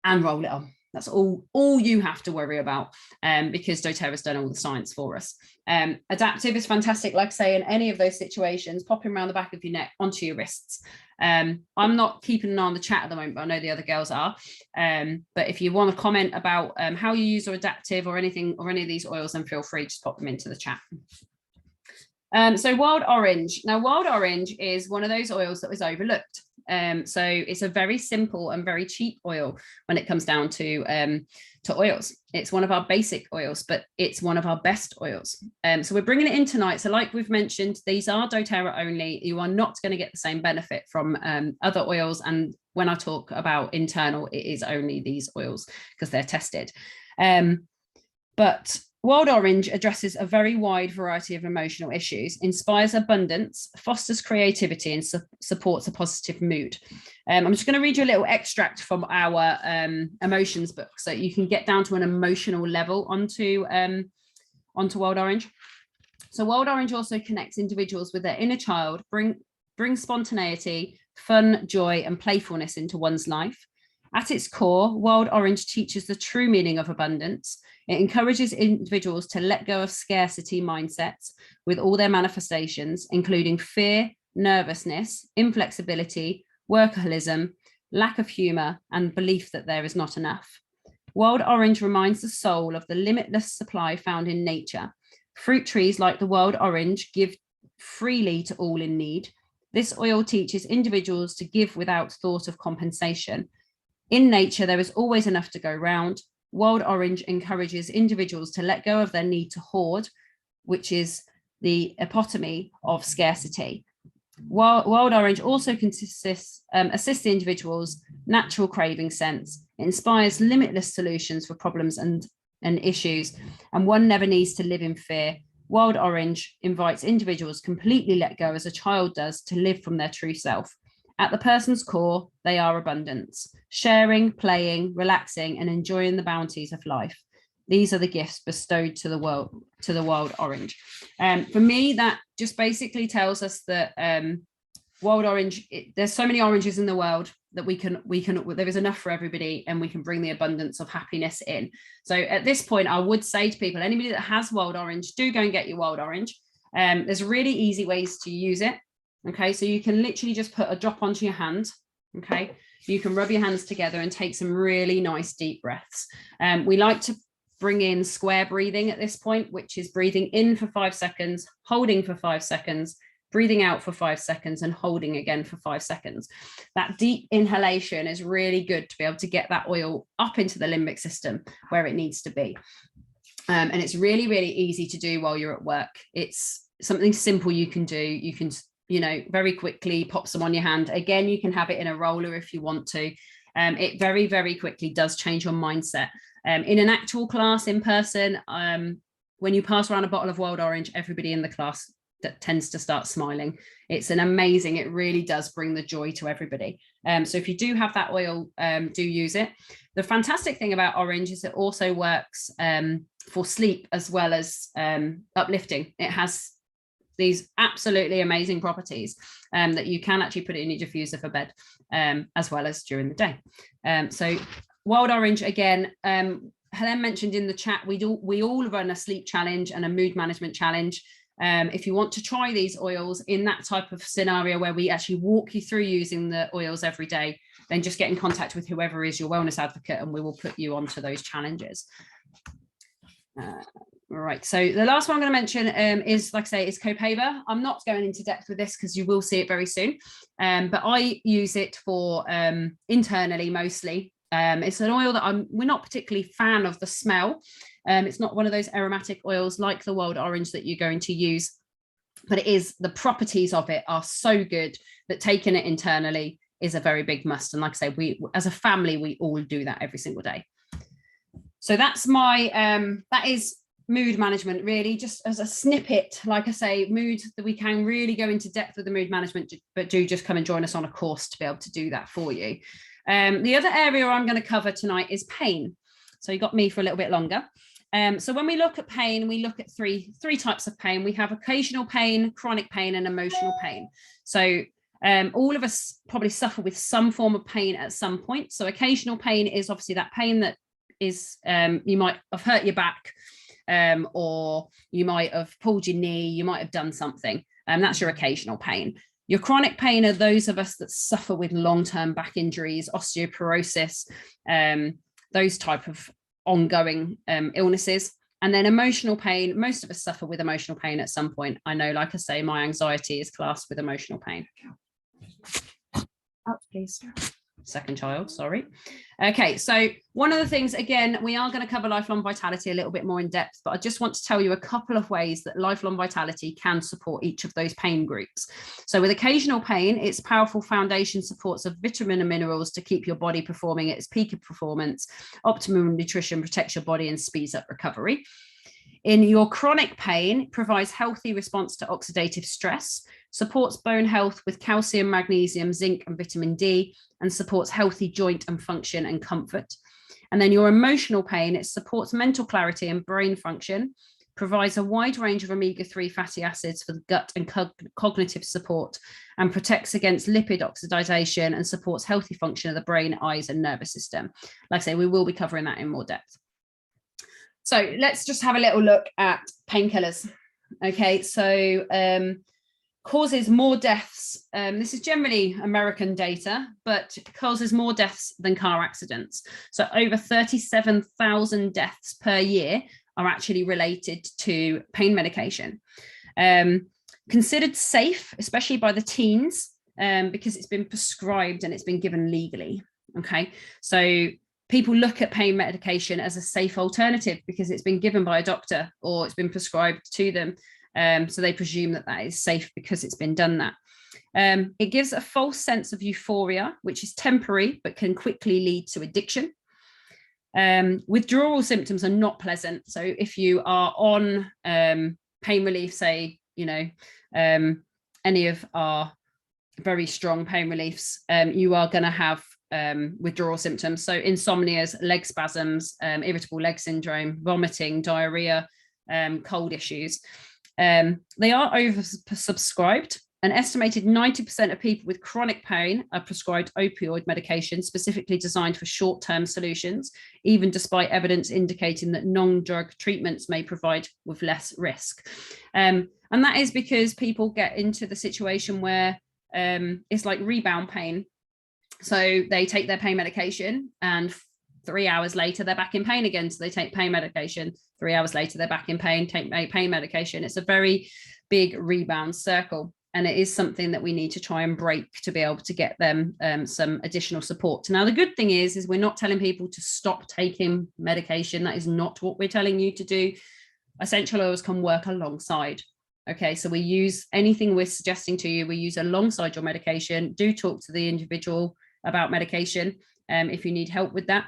and roll it on. That's all you have to worry about, because doTERRA's done all the science for us. Adaptive is fantastic, like I say, in any of those situations, popping around the back of your neck onto your wrists. I'm not keeping an eye on the chat at the moment, but I know the other girls are. But if you want to comment about how you use your Adaptive or anything, or any of these oils, then feel free to pop them into the chat. So wild orange. Now, wild orange is one of those oils that was overlooked. So it's a very simple and very cheap oil when it comes down to oils. It's one of our basic oils, but it's one of our best oils. So we're bringing it in tonight. So like we've mentioned, these are doTERRA only. You are not going to get the same benefit from other oils. And when I talk about internal, it is only these oils because they're tested. But wild orange addresses a very wide variety of emotional issues, inspires abundance, fosters creativity, and supports a positive mood. I'm just going to read you a little extract from our emotions book, so you can get down to an emotional level onto wild orange. So wild orange also connects individuals with their inner child, bring spontaneity, fun, joy, and playfulness into one's life. At its core, wild orange teaches the true meaning of abundance. It encourages individuals to let go of scarcity mindsets with all their manifestations, including fear, nervousness, inflexibility, workaholism, lack of humor, and belief that there is not enough. Wild orange reminds the soul of the limitless supply found in nature. Fruit trees like the wild orange give freely to all in need. This oil teaches individuals to give without thought of compensation. In nature, there is always enough to go round. Wild orange encourages individuals to let go of their need to hoard, which is the epitome of scarcity. Wild orange also assists the individual's natural craving sense. It inspires limitless solutions for problems and issues, and one never needs to live in fear. Wild orange invites individuals completely let go as a child does to live from their true self. At the person's core, they are abundance, sharing, playing, relaxing, and enjoying the bounties of life. These are the gifts bestowed to the wild orange. For me, that just basically tells us that wild orange, there's so many oranges in the world that there is enough for everybody, and we can bring the abundance of happiness in. So at this point, I would say to people, anybody that has wild orange, do go and get your wild orange. There's really easy ways to use it. Okay, so you can literally just put a drop onto your hand. Okay, you can rub your hands together and take some really nice deep breaths. We like to bring in square breathing at this point, which is breathing in for 5 seconds, holding for 5 seconds, breathing out for 5 seconds, and holding again for 5 seconds. That deep inhalation is really good to be able to get that oil up into the limbic system where it needs to be. And it's really, really easy to do while you're at work. It's something simple you can do. You can, very quickly pop some on your hand. Again, you can have it in a roller if you want to. It very, very quickly does change your mindset. In an actual class in person, when you pass around a bottle of wild orange, everybody in the class that tends to start smiling. It's it really does bring the joy to everybody. So if you do have that oil, do use it. The fantastic thing about orange is it also works for sleep as well as uplifting. It has these absolutely amazing properties that you can actually put it in your diffuser for bed as well as during the day. So wild orange, again, Helene mentioned in the chat, we all run a sleep challenge and a mood management challenge. If you want to try these oils in that type of scenario where we actually walk you through using the oils every day, then just get in contact with whoever is your wellness advocate and we will put you onto those challenges. Right, so the last one I'm going to mention is, like I say, is Copaiba. I'm not going into depth with this because you will see it very soon, but I use it for internally mostly. It's an oil that we're not particularly fan of the smell. It's not one of those aromatic oils like the wild orange that you're going to use, but it is, the properties of it are so good that taking it internally is a very big must. And like I say, we as a family, we all do that every single day. So that's my, that is mood management, really, just as a snippet. Like I say, mood, that we can really go into depth with the mood management, but do just come and join us on a course to be able to do that for you. The other area I'm going to cover tonight is pain. So you got me for a little bit longer. So when we look at pain, we look at three types of pain. We have occasional pain, chronic pain, and emotional pain. So all of us probably suffer with some form of pain at some point. So occasional pain is obviously that pain that is, you might have hurt your back, or you might have pulled your knee, you might have done something, and that's your occasional pain. Your chronic pain are those of us that suffer with long-term back injuries, osteoporosis, those type of ongoing illnesses. And then emotional pain, most of us suffer with emotional pain at some point. I know, like I say, my anxiety is classed with emotional pain. Out, please. Second child, sorry. Okay, so one of the things, again, we are going to cover lifelong vitality a little bit more in depth, but I just want to tell you a couple of ways that lifelong vitality can support each of those pain groups. So with occasional pain, its powerful foundation supports of vitamin and minerals to keep your body performing at its peak of performance. Optimum nutrition protects your body and speeds up recovery. In your chronic pain, it provides healthy response to oxidative stress, supports bone health with calcium, magnesium, zinc, and vitamin D, and supports healthy joint and function and comfort. And then your emotional pain, it supports mental clarity and brain function, provides a wide range of omega-3 fatty acids for the gut and cognitive support, and protects against lipid oxidation and supports healthy function of the brain, eyes, and nervous system. Like I say, we will be covering that in more depth. So let's just have a little look at painkillers. Okay, so causes more deaths. This is generally American data, but causes more deaths than car accidents. So over 37,000 deaths per year are actually related to pain medication. Considered safe, especially by the teens, because it's been prescribed and it's been given legally. Okay, so people look at pain medication as a safe alternative because it's been given by a doctor or it's been prescribed to them. So they presume that that is safe because it's been done that. It gives a false sense of euphoria, which is temporary, but can quickly lead to addiction. Withdrawal symptoms are not pleasant. So if you are on pain relief, say, you know, any of our very strong pain reliefs, you are going to have withdrawal symptoms. So insomnias, leg spasms, irritable leg syndrome, vomiting, diarrhea, cold issues. They are oversubscribed. An estimated 90% of people with chronic pain are prescribed opioid medication specifically designed for short-term solutions, even despite evidence indicating that non-drug treatments may provide with less risk. And that is because people get into the situation where it's like rebound pain. So they take their pain medication and 3 hours later, they're back in pain again. So they take pain medication. 3 hours later, they're back in pain, take pain medication. It's a very big rebound circle. And it is something that we need to try and break to be able to get them some additional support. Now, the good thing is we're not telling people to stop taking medication. That is not what we're telling you to do. Essential oils can work alongside. Okay, so we use anything we're suggesting to you, we use alongside your medication. Do talk to the individual about medication if you need help with that.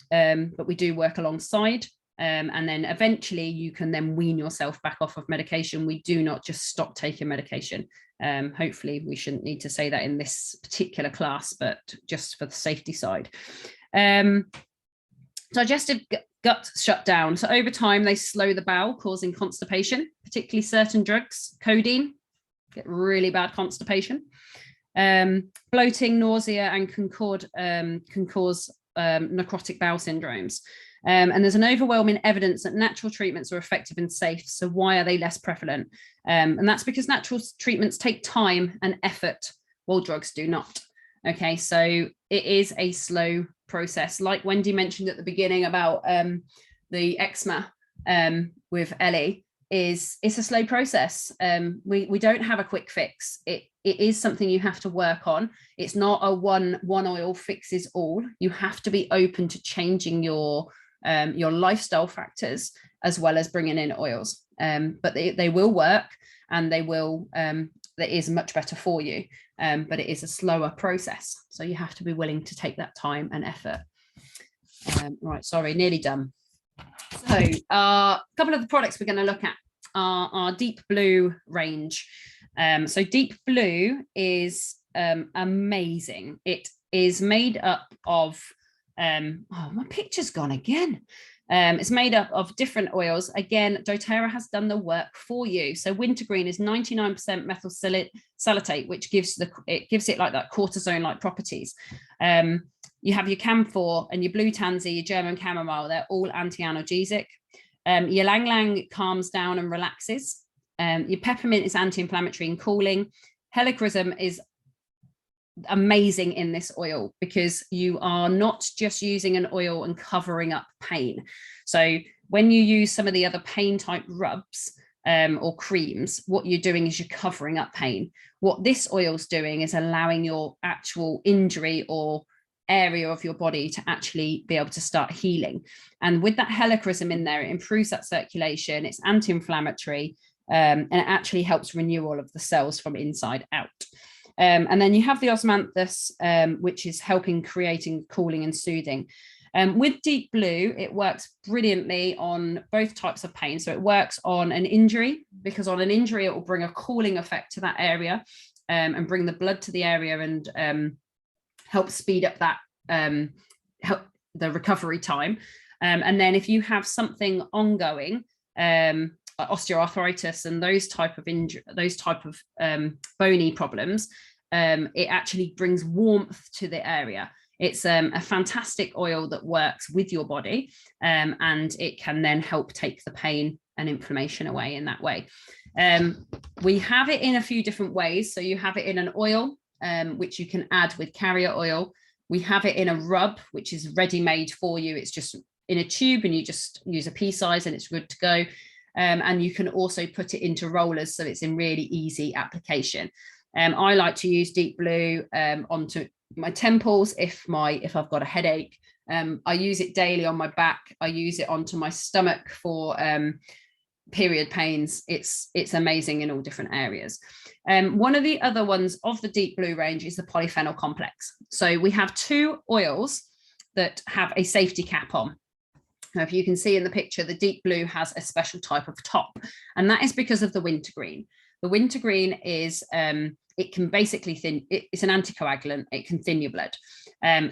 But we do work alongside. And then eventually you can then wean yourself back off of medication. We do not just stop taking medication. Hopefully we shouldn't need to say that in this particular class, but just for the safety side. Digestive gut shutdown. So over time, they slow the bowel, causing constipation, particularly certain drugs. Codeine, get really bad constipation. Bloating, nausea, and can cause necrotic bowel syndromes. And there's an overwhelming evidence that natural treatments are effective and safe. So why are they less prevalent? And that's because natural treatments take time and effort, while drugs do not. Okay, so it is a slow process. Like Wendy mentioned at the beginning about the eczema with Ellie, it's a slow process. We don't have a quick fix. It is something you have to work on. It's not a one oil fixes all. You have to be open to changing your lifestyle factors as well as bringing in oils. But they will work, and they will. That is much better for you. But it is a slower process, so you have to be willing to take that time and effort. Right, sorry, nearly done. So a couple of the products we're going to look at are our Deep Blue range. So Deep Blue is amazing. It is made up of, oh, my picture's gone again. It's made up of different oils. Again, doTERRA has done the work for you. So wintergreen is 99% methyl salicylate, which gives it like that cortisone-like properties. You have your camphor and your blue tansy, your German chamomile. They're all anti-analgesic. Your ylang ylang calms down and relaxes. Your peppermint is anti-inflammatory and cooling. Helichrysum is amazing in this oil because you are not just using an oil and covering up pain. So when you use some of the other pain type rubs or creams, what you're doing is you're covering up pain. What this oil's doing is allowing your actual injury or area of your body to actually be able to start healing. And with that helichrysum in there, it improves that circulation, it's anti-inflammatory, and it actually helps renewal of the cells from inside out. And then you have the osmanthus, which is helping creating cooling and soothing. With Deep Blue, it works brilliantly on both types of pain. So it works on an injury, because on an injury, it will bring a cooling effect to that area and bring the blood to the area and help speed up that the recovery time. And then if you have something ongoing, like osteoarthritis and those type of bony problems, it actually brings warmth to the area. It's a fantastic oil that works with your body, and it can then help take the pain an inflammation away in that way. We have it in a few different ways. So you have it in an oil, which you can add with carrier oil. We have it in a rub, which is ready-made for you. It's just in a tube and you just use a pea size and it's good to go. And you can also put it into rollers, so it's in really easy application. I like to use Deep Blue onto my temples if I've got a headache. I use it daily on my back. I use it onto my stomach for period pains. It's amazing in all different areas. One of the other ones of the Deep Blue range is the Polyphenol Complex. So we have 2 oils that have a safety cap on. Now, if you can see in the picture, the Deep Blue has a special type of top, and that is because of the wintergreen. The wintergreen is, it can basically it's an anticoagulant, it can thin your blood.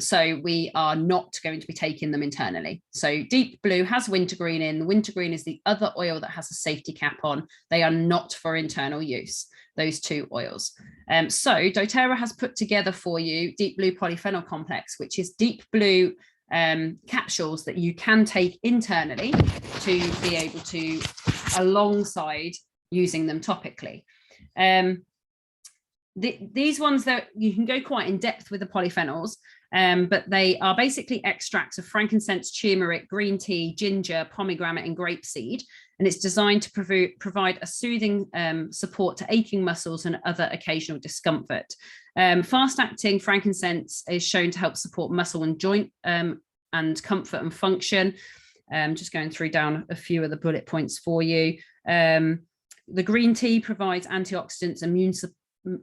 So we are not going to be taking them internally. So Deep Blue has wintergreen in. The wintergreen is the other oil that has a safety cap on. They are not for internal use, those 2 oils. So doTERRA has put together for you Deep Blue Polyphenol Complex, which is Deep Blue capsules that you can take internally to be able to, alongside using them topically. These ones that you can go quite in depth with the polyphenols, but they are basically extracts of frankincense, turmeric, green tea, ginger, pomegranate, and grapeseed. And it's designed to provide a soothing support to aching muscles and other occasional discomfort. Fast-acting frankincense is shown to help support muscle and joint and comfort and function. Just going through down a few of the bullet points for you. The green tea provides antioxidants,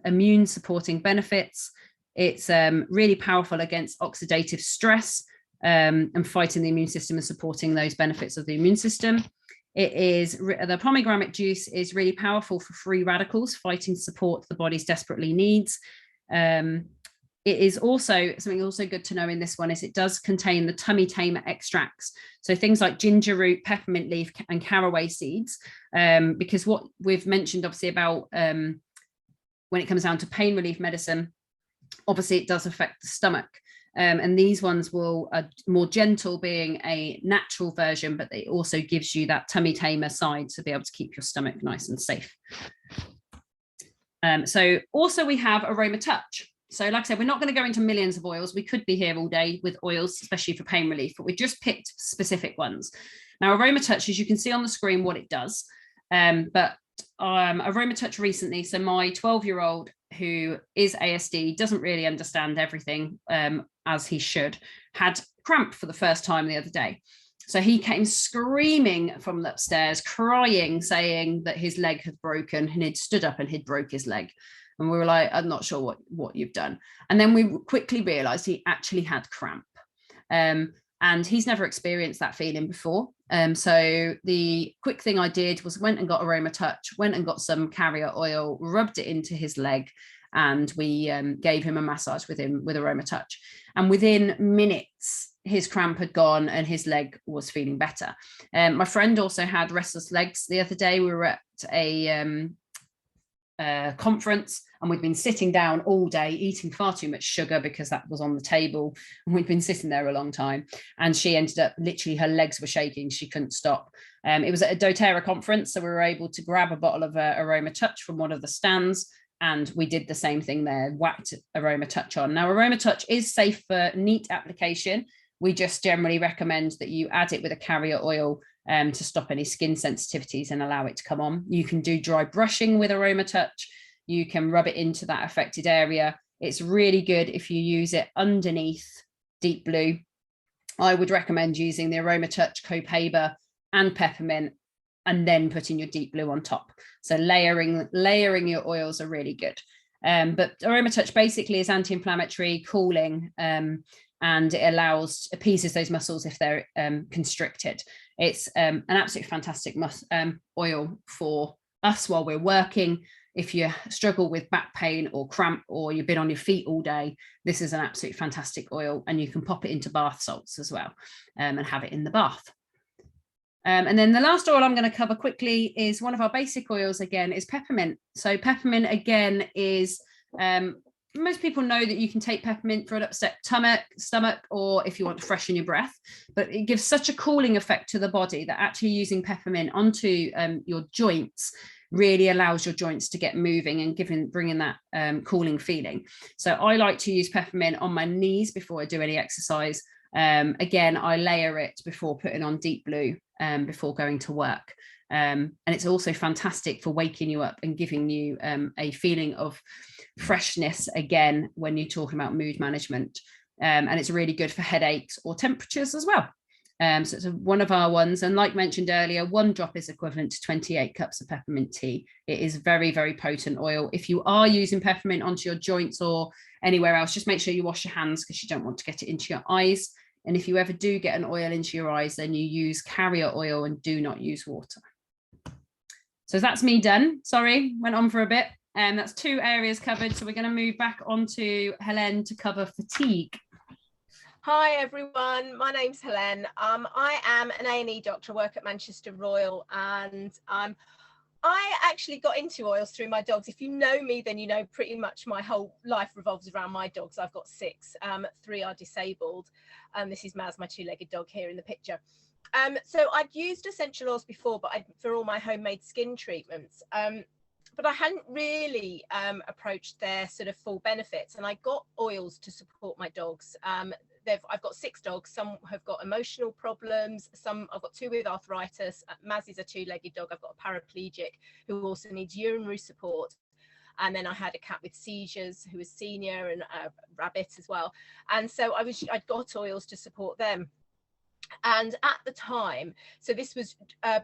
immune supporting benefits. It's really powerful against oxidative stress and fighting the immune system and supporting those benefits of the immune system. The pomegranate juice is really powerful for free radicals, fighting support the body's desperately needs. It is also something also good to know in this one is it does contain the tummy tamer extracts. So things like ginger root, peppermint leaf, and caraway seeds, because what we've mentioned obviously about when it comes down to pain relief medicine, obviously it does affect the stomach. And these ones will more gentle, being a natural version, but it also gives you that tummy tamer side to be able to keep your stomach nice and safe. So also we have Aromatouch. So like I said, we're not going to go into millions of oils. We could be here all day with oils, especially for pain relief, but we just picked specific ones. Now, Aromatouch, as you can see on the screen, what it does. But Aromatouch recently, so my 12-year-old who is ASD, doesn't really understand everything as he should, had cramp for the first time the other day. So he came screaming from upstairs, crying, saying that his leg had broken and he'd stood up and he'd broke his leg. And we were like, I'm not sure what you've done. And then we quickly realized he actually had cramp. And he's never experienced that feeling before. So the quick thing I did was went and got Aromatouch, went and got some carrier oil, rubbed it into his leg, and we gave him a massage with Aromatouch. And within minutes, his cramp had gone and his leg was feeling better. My friend also had restless legs the other day. We were at a conference, and we'd been sitting down all day eating far too much sugar because that was on the table, and we'd been sitting there a long time, and she ended up literally, her legs were shaking, she couldn't stop. It was at a doTERRA conference, so we were able to grab a bottle of Aromatouch from one of the stands, and we did the same thing there, whacked Aromatouch on. Now, Aromatouch is safe for neat application. We just generally recommend that you add it with a carrier oil to stop any skin sensitivities and allow it to come on. You can do dry brushing with Aromatouch. You can rub it into that affected area. It's really good if you use it underneath Deep Blue. I would recommend using the Aromatouch, Copaiba, and Peppermint, and then putting your Deep Blue on top. So layering your oils are really good. But Aromatouch basically is anti-inflammatory, cooling, and it appeases those muscles if they're constricted. It's an absolutely fantastic oil for us while we're working. If you struggle with back pain or cramp, or you've been on your feet all day, this is an absolutely fantastic oil, and you can pop it into bath salts as well and have it in the bath. And then the last oil I'm going to cover quickly is one of our basic oils again, is peppermint. So peppermint again is most people know that you can take peppermint for an upset stomach, or if you want to freshen your breath, but it gives such a cooling effect to the body that actually using peppermint onto your joints really allows your joints to get moving and bringing that cooling feeling. So I like to use peppermint on my knees before I do any exercise. Again, I layer it before putting on deep blue before going to work. And it's also fantastic for waking you up and giving you a feeling of freshness again when you're talking about mood management. And it's really good for headaches or temperatures as well. So it's one of our ones. And like mentioned earlier, 1 drop is equivalent to 28 cups of peppermint tea. It is very, very potent oil. If you are using peppermint onto your joints or anywhere else, just make sure you wash your hands because you don't want to get it into your eyes. And if you ever do get an oil into your eyes, then you use carrier oil and do not use water. So that's me done. Sorry, went on for a bit. That's 2 areas covered. So we're going to move back onto Helene to cover fatigue. Hi everyone, my name's Helene. I am an A&E doctor, work at Manchester Royal, and I actually got into oils through my dogs. If you know me, then you know pretty much my whole life revolves around my dogs. I've got 6, 3 are disabled. This is Maz, my 2-legged dog here in the picture. So I'd used essential oils before, but for all my homemade skin treatments. But I hadn't really approached their sort of full benefits, and I got oils to support my dogs. I've got 6 dogs. Some have got emotional problems. I've got 2 with arthritis. Maz is a 2-legged dog. I've got a paraplegic who also needs urinary support. And then I had a cat with seizures who was senior, and a rabbit as well. And so I'd got oils to support them. And at the time, so this was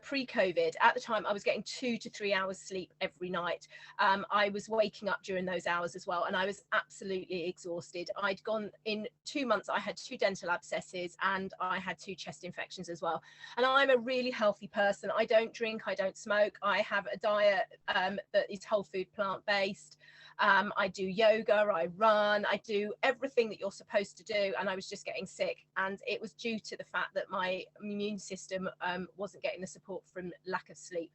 pre-COVID, at the time I was getting 2 to 3 hours sleep every night. I was waking up during those hours as well, and I was absolutely exhausted. I'd gone in 2 months, I had 2 dental abscesses and I had 2 chest infections as well. And I'm a really healthy person. I don't drink, I don't smoke. I have a diet that is whole food, plant-based. I do yoga, I run, I do everything that you're supposed to do, and I was just getting sick, and it was due to the fact that my immune system wasn't getting the support from lack of sleep.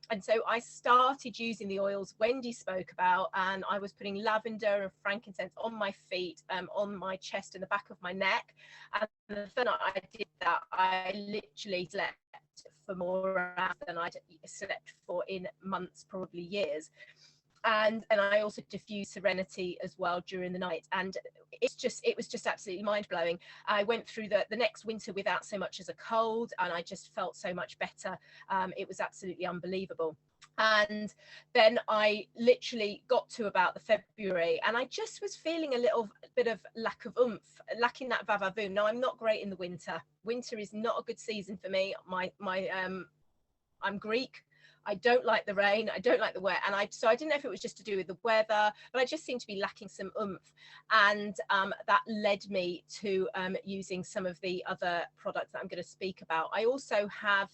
And so I started using the oils Wendy spoke about, and I was putting lavender and frankincense on my feet, on my chest and the back of my neck. And the night I did that, I literally slept for more hours than I'd slept for in months, probably years. And I also diffused Serenity as well during the night, and it was just absolutely mind-blowing. I went through the next winter without so much as a cold, and I just felt so much better. It was absolutely unbelievable. And then I literally got to about the February, and I just was feeling a little bit of lack of oomph, lacking that va-va-voom. Now, I'm not great in the winter. Winter is not a good season for me. I'm Greek. I don't like the rain, I don't like the wet, and so I didn't know if it was just to do with the weather, but I just seemed to be lacking some oomph, and that led me to using some of the other products that I'm going to speak about. I also have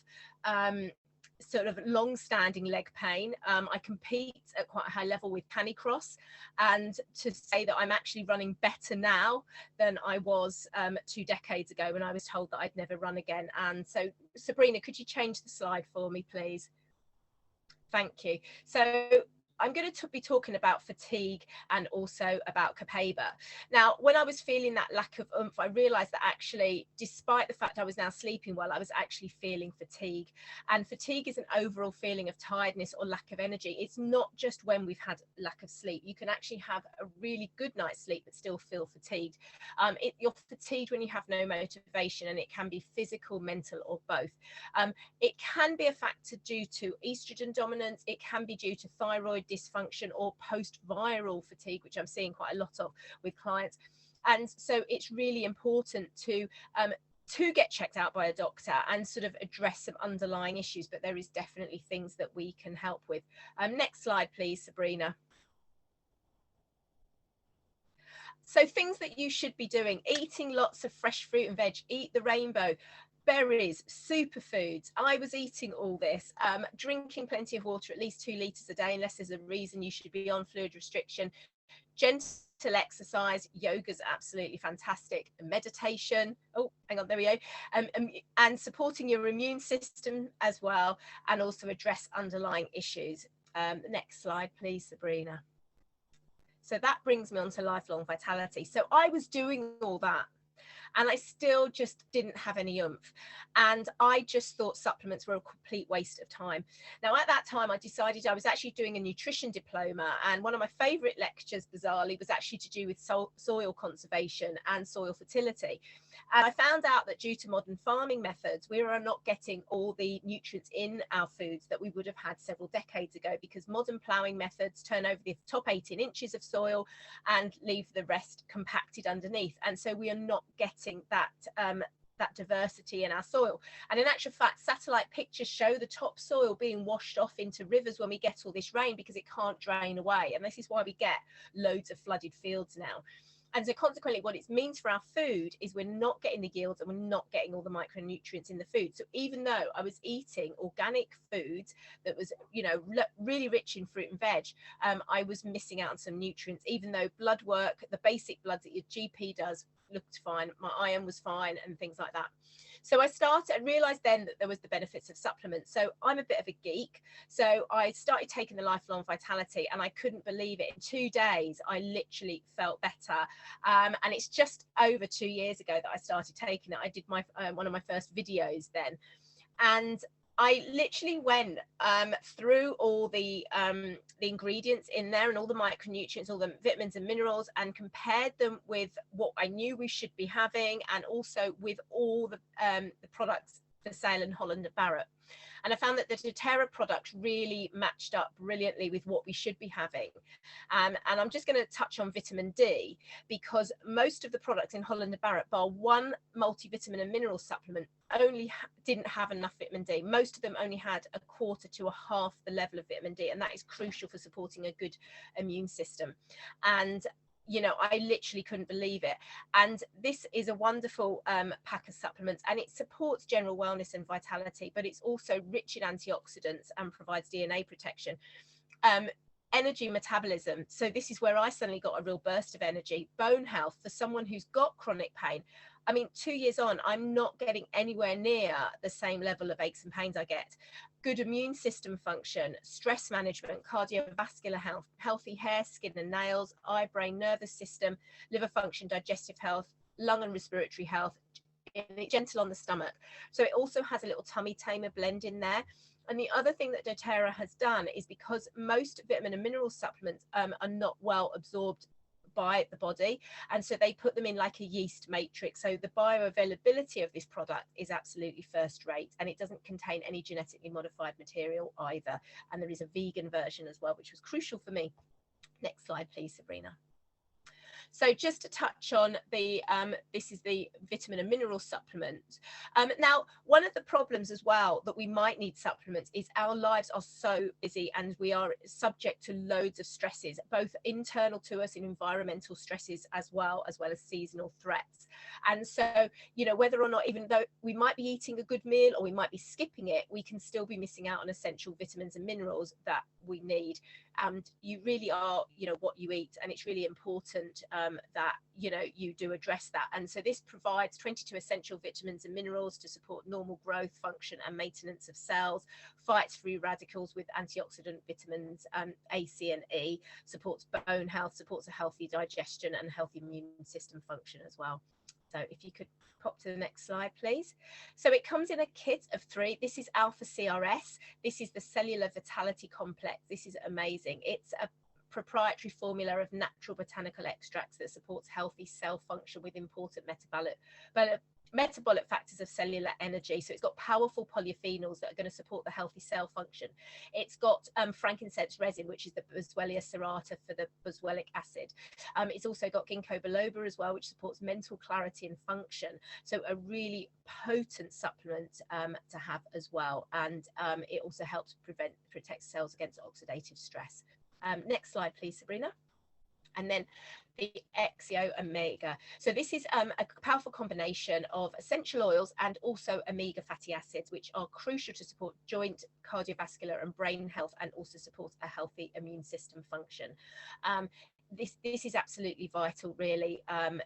sort of long-standing leg pain. I compete at quite a high level with Canicross, and to say that I'm actually running better now than I was 2 decades ago when I was told that I'd never run again. And so, Sabrina, could you change the slide for me, please? Thank you. So I'm going to be talking about fatigue and also about Copaiba. Now, when I was feeling that lack of oomph, I realized that actually, despite the fact I was now sleeping well, I was actually feeling fatigue. And fatigue is an overall feeling of tiredness or lack of energy. It's not just when we've had lack of sleep. You can actually have a really good night's sleep but still feel fatigued. You're fatigued when you have no motivation, and it can be physical, mental, or both. It can be a factor due to estrogen dominance. It can be due to thyroid dysfunction or post-viral fatigue, which I'm seeing quite a lot of with clients. And so it's really important to get checked out by a doctor and sort of address some underlying issues, but there is definitely things that we can help with. Next slide, please, Sabrina. So things that you should be doing: eating lots of fresh fruit and veg, eat the rainbow, berries, superfoods. I was eating all this, drinking plenty of water, at least 2 litres a day, unless there's a reason you should be on fluid restriction, gentle exercise, yoga's absolutely fantastic, meditation, oh, hang on, there we go, and supporting your immune system as well, and also address underlying issues. The next slide, please, Sabrina. So that brings me on to lifelong vitality. So I was doing all that, and I still just didn't have any oomph. And I just thought supplements were a complete waste of time. Now, at that time, I decided I was actually doing a nutrition diploma. And one of my favorite lectures, bizarrely, was actually to do with soil conservation and soil fertility. And I found out that due to modern farming methods, we are not getting all the nutrients in our foods that we would have had several decades ago, because modern ploughing methods turn over the top 18 inches of soil and leave the rest compacted underneath. And so we are not getting that diversity in our soil. And in actual fact, satellite pictures show the topsoil being washed off into rivers when we get all this rain, because it can't drain away. And this is why we get loads of flooded fields now. And so consequently, what it means for our food is we're not getting the yields, and we're not getting all the micronutrients in the food. So even though I was eating organic foods that was, you know, really rich in fruit and veg, I was missing out on some nutrients, even though blood work, the basic bloods that your GP does, looked fine. My iron was fine and things like that. So I realized then that there was the benefits of supplements. So I'm a bit of a geek. So I started taking the Lifelong Vitality, and I couldn't believe it. In 2 days, I literally felt better. And it's just over 2 years ago that I started taking it. I did my one of my first videos then. And I literally went through all the ingredients in there and all the micronutrients, all the vitamins and minerals, and compared them with what I knew we should be having, and also with all the products for sale in Holland and Barrett. And I found that the doTERRA product really matched up brilliantly with what we should be having. And I'm just going to touch on vitamin D, because most of the products in Holland and Barrett, bar one multivitamin and mineral supplement, only didn't have enough vitamin D. Most of them only had a quarter to a half the level of vitamin D, and that is crucial for supporting a good immune system. And you know, I literally couldn't believe it. And this is a wonderful pack of supplements, and it supports general wellness and vitality, but it's also rich in antioxidants and provides DNA protection. Energy metabolism. So this is where I suddenly got a real burst of energy. Bone health for someone who's got chronic pain. I mean, 2 years on, I'm not getting anywhere near the same level of aches and pains I get. Good immune system function, stress management, cardiovascular health, healthy hair, skin and nails, eye, brain, nervous system, liver function, digestive health, lung and respiratory health, gentle on the stomach. So it also has a little tummy tamer blend in there. And the other thing that doTERRA has done is, because most vitamin and mineral supplements are not well absorbed by the body, and so they put them in like a yeast matrix. So the bioavailability of this product is absolutely first rate, and it doesn't contain any genetically modified material either. And there is a vegan version as well, which was crucial for me. Next slide, please, Sabrina. So just to touch on the, this is the vitamin and mineral supplement. Now, one of the problems as well that we might need supplements is our lives are so busy, and we are subject to loads of stresses, both internal to us and environmental stresses, as well as seasonal threats. And so, you know, whether or not, even though we might be eating a good meal or we might be skipping it, we can still be missing out on essential vitamins and minerals that we need. And you really are, you know, what you eat, and it's really important that, you know, you do address that. And so this provides 22 essential vitamins and minerals to support normal growth, function and maintenance of cells, fights free radicals with antioxidant vitamins A, C and E, supports bone health, supports a healthy digestion and healthy immune system function as well. So if you could pop to the next slide, please. So it comes in a kit of 3. This is Alpha CRS. This is the Cellular Vitality Complex. This is amazing. It's a proprietary formula of natural botanical extracts that supports healthy cell function with important metabolic factors of cellular energy. So it's got powerful polyphenols that are going to support the healthy cell function. It's got frankincense resin, which is the Boswellia serrata for the boswellic acid. It's also got ginkgo biloba as well, which supports mental clarity and function. So a really potent supplement to have as well. And it also helps protect cells against oxidative stress. Next slide, please, Sabrina. And then the Exio Omega. So this is a powerful combination of essential oils and also omega fatty acids, which are crucial to support joint, cardiovascular and brain health, and also support a healthy immune system function. This is absolutely vital, really,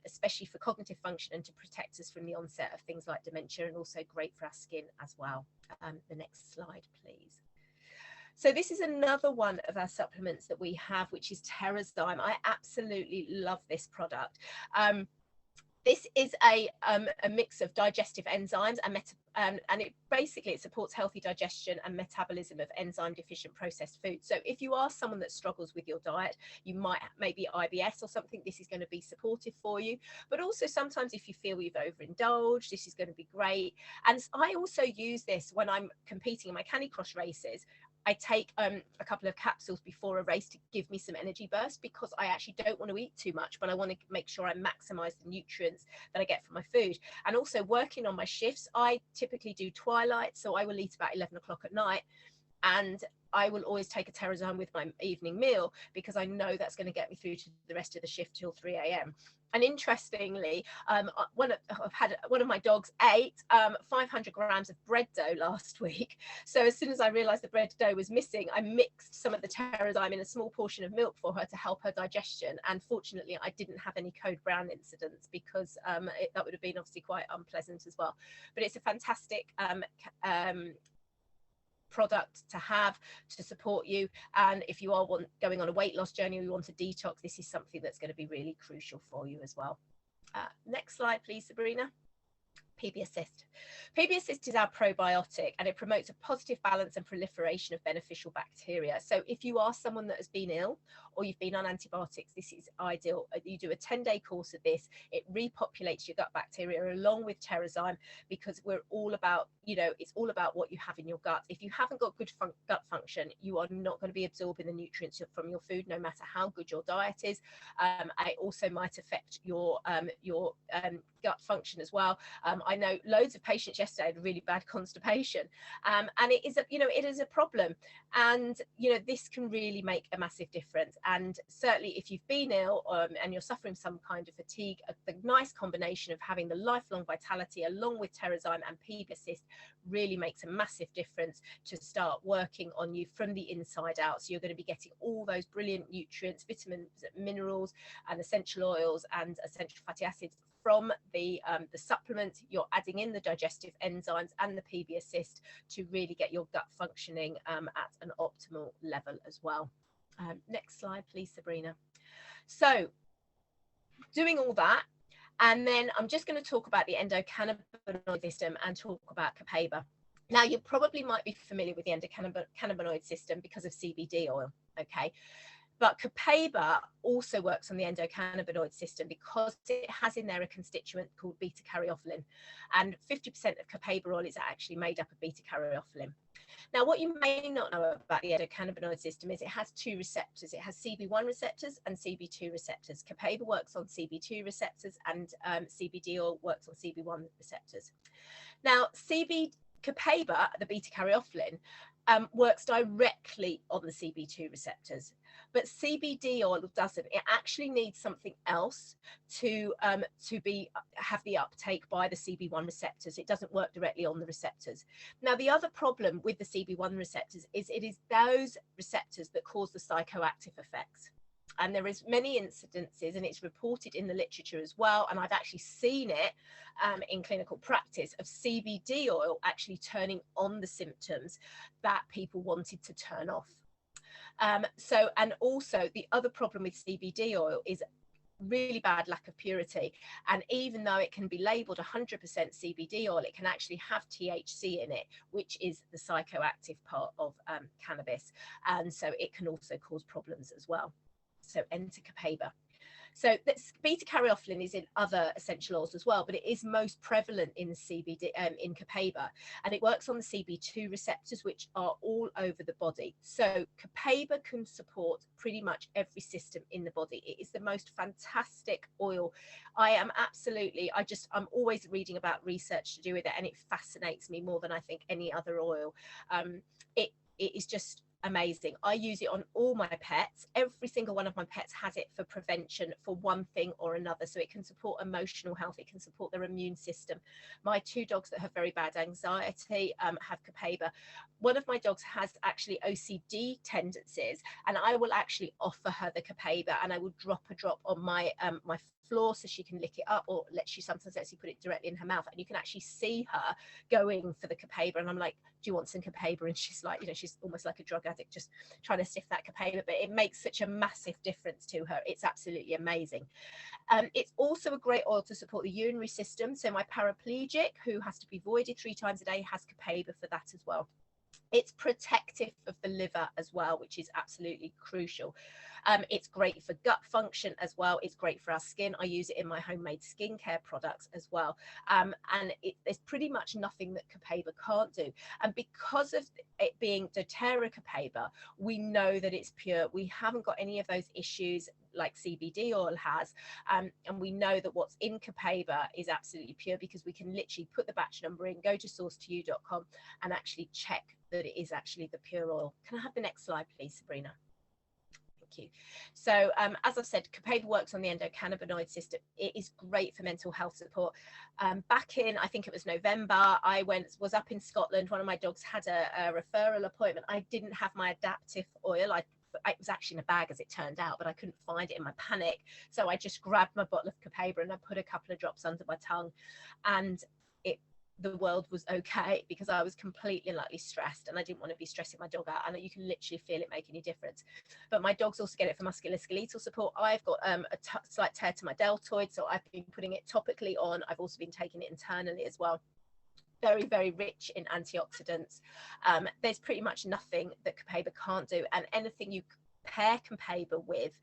especially for cognitive function and to protect us from the onset of things like dementia, and also great for our skin as well. The next slide, please. So this is another one of our supplements that we have, which is Terrazzdine. I absolutely love this product. This is a mix of digestive enzymes and it supports healthy digestion and metabolism of enzyme deficient processed foods. So if you are someone that struggles with your diet, you might maybe IBS or something, this is going to be supportive for you. But also sometimes if you feel you've overindulged, this is going to be great. And I also use this when I'm competing in my canicross races. I take a couple of capsules before a race to give me some energy burst, because I actually don't want to eat too much, but I want to make sure I maximize the nutrients that I get from my food. And also working on my shifts, I typically do twilight, so I will eat about 11 o'clock at night, and I will always take a Terrazzdine with my evening meal, because I know that's going to get me through to the rest of the shift till 3 a.m. And interestingly, one of my dogs ate 500 grams of bread dough last week. So as soon as I realized the bread dough was missing, I mixed some of the Terrazzdine in a small portion of milk for her to help her digestion. And fortunately, I didn't have any code brown incidents, because that would have been obviously quite unpleasant as well. But it's a fantastic product to have to support you, and if you are going on a weight loss journey or you want to detox, this is something that's going to be really crucial for you as well. Next slide please, Sabrina. PB Assist. PB Assist is our probiotic, and it promotes a positive balance and proliferation of beneficial bacteria. So if you are someone that has been ill or you've been on antibiotics, this is ideal. You do a 10-day course of this. It repopulates your gut bacteria along with Terrazzdine, because we're all about, it's all about what you have in your gut. If you haven't got good gut function, you are not going to be absorbing the nutrients from your food, no matter how good your diet is. It also might affect your gut function as well. I know loads of patients yesterday had really bad constipation, and it is a problem, and this can really make a massive difference. And certainly if you've been ill and you're suffering some kind of fatigue, the nice combination of having the lifelong vitality along with Terrazzdine and PB Assist really makes a massive difference to start working on you from the inside out. So you're going to be getting all those brilliant nutrients, vitamins, minerals and essential oils and essential fatty acids from the supplement. You're adding in the digestive enzymes and the PB Assist to really get your gut functioning at an optimal level as well. Next slide please, Sabrina. So doing all that, and then I'm just going to talk about the endocannabinoid system and talk about Copaiba. Now you probably might be familiar with the endocannabinoid system because of CBD oil, okay? But Copaiba also works on the endocannabinoid system because it has in there a constituent called beta-caryophyllene, and 50% of Copaiba oil is actually made up of beta-caryophyllene. Now, what you may not know about the endocannabinoid system is it has two receptors. It has CB1 receptors and CB2 receptors. Copaiba works on CB2 receptors, and CBD oil works on CB1 receptors. Now, Copaiba, the beta-caryophyllene, works directly on the CB2 receptors, but CBD oil doesn't. It actually needs something else to have the uptake by the CB1 receptors. It doesn't work directly on the receptors. Now, the other problem with the CB1 receptors is it is those receptors that cause the psychoactive effects. And there is many incidences, and it's reported in the literature as well, and I've actually seen it in clinical practice, of CBD oil actually turning on the symptoms that people wanted to turn off. And also the other problem with CBD oil is really bad lack of purity, and even though it can be labeled 100% CBD oil, it can actually have THC in it, which is the psychoactive part of cannabis, and so it can also cause problems as well. So enter Copaiba. So this beta-caryophyllene is in other essential oils as well, but it is most prevalent in CBD, in Copaiba, and it works on the CB2 receptors, which are all over the body. So Copaiba can support pretty much every system in the body. It is the most fantastic oil. I'm always reading about research to do with it, and it fascinates me more than I think any other oil. It is just amazing. I use it on all my pets. Every single one of my pets has it for prevention for one thing or another. So it can support emotional health. It can support their immune system. My two dogs that have very bad anxiety have Copaiba. One of my dogs has actually OCD tendencies, and I will actually offer her the Copaiba, and I will drop a drop on my my floor so she can lick it up, or sometimes lets you put it directly in her mouth, and you can actually see her going for the Copaiba. And I'm like, do you want some Copaiba? And she's like, she's almost like a drug addict, just trying to sniff that Copaiba, but it makes such a massive difference to her. It's absolutely amazing. It's also a great oil to support the urinary system. So my paraplegic who has to be voided 3 times a day has Copaiba for that as well. It's protective of the liver as well, which is absolutely crucial. It's great for gut function as well. It's great for our skin. I use it in my homemade skincare products as well. And there's pretty much nothing that Copaiba can't do. And because of it being doTERRA Copaiba, we know that it's pure. We haven't got any of those issues like CBD oil has. And we know that what's in Copaiba is absolutely pure, because we can literally put the batch number in, go to source2u.com and actually check that it is actually the pure oil. Can I have the next slide, please, Sabrina? Thank you. So as I've said, Copaiba works on the endocannabinoid system. It is great for mental health support. Back in, I think it was November, I was up in Scotland. One of my dogs had a referral appointment. I didn't have my adaptive oil. It was actually in a bag, as it turned out, but I couldn't find it in my panic. So I just grabbed my bottle of Copaiba and I put a couple of drops under my tongue, and the world was okay, because I was completely and utterly stressed, and I didn't want to be stressing my dog out. And you can literally feel it making a difference. But my dogs also get it for musculoskeletal support. I've got a slight tear to my deltoid, so I've been putting it topically on. I've also been taking it internally as well. Very, very rich in antioxidants. There's pretty much nothing that Copaiba can't do, and anything you pair Copaiba with,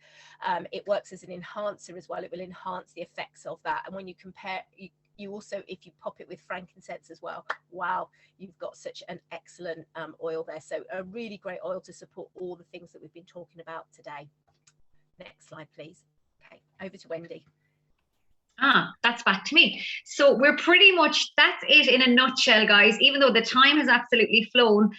it works as an enhancer as well. It will enhance the effects of that. And when you compare, you also, if you pop it with frankincense as well, wow, you've got such an excellent oil there. So a really great oil to support all the things that we've been talking about today. Next slide, please. Okay, over to Wendy. That's back to me. So we're pretty much, that's it in a nutshell, guys. Even though the time has absolutely flown,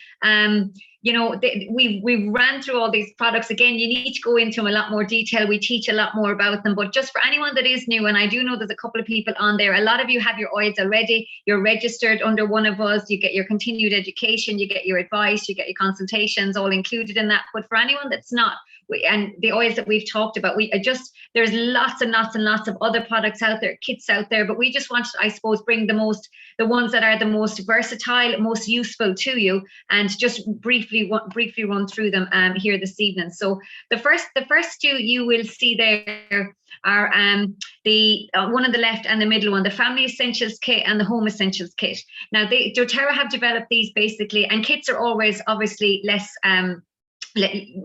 we've ran through all these products. Again, you need to go into them a lot more detail. We teach a lot more about them, but just for anyone that is new, and I do know there's a couple of people on there, a lot of you have your oils already. You're registered under one of us. You get your continued education, you get your advice, you get your consultations, all included in that. But for anyone that's not, and the oils that we've talked about, there's lots and lots and lots of other products out there, kits out there, but we just want to, I suppose, bring the ones that are the most versatile, most useful to you, and just briefly run through them here this evening. So the first two you will see there are the one on the left and the middle one, the Family Essentials Kit and the Home Essentials Kit. Now, doTERRA have developed these basically, and kits are always obviously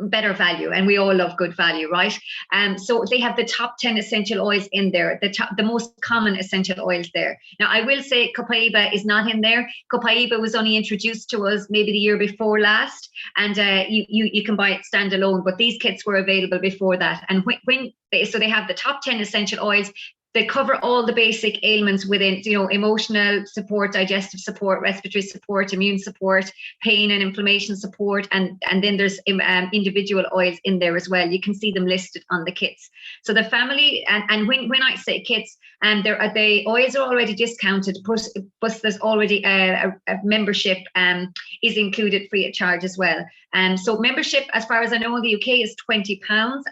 better value, and we all love good value, right? So they have the top 10 essential oils in there, the most common essential oils there. Now, I will say Copaiba is not in there. Copaiba was only introduced to us maybe the year before last, and you can buy it standalone, but these kits were available before that. And so they have the top 10 essential oils. They cover all the basic ailments within, emotional support, digestive support, respiratory support, immune support, pain and inflammation support, and then there's individual oils in there as well. You can see them listed on the kits. So the family, and when I say kits, the oils are already discounted, plus there's already a membership is included free of charge as well. So membership, as far as I know, in the UK is £20,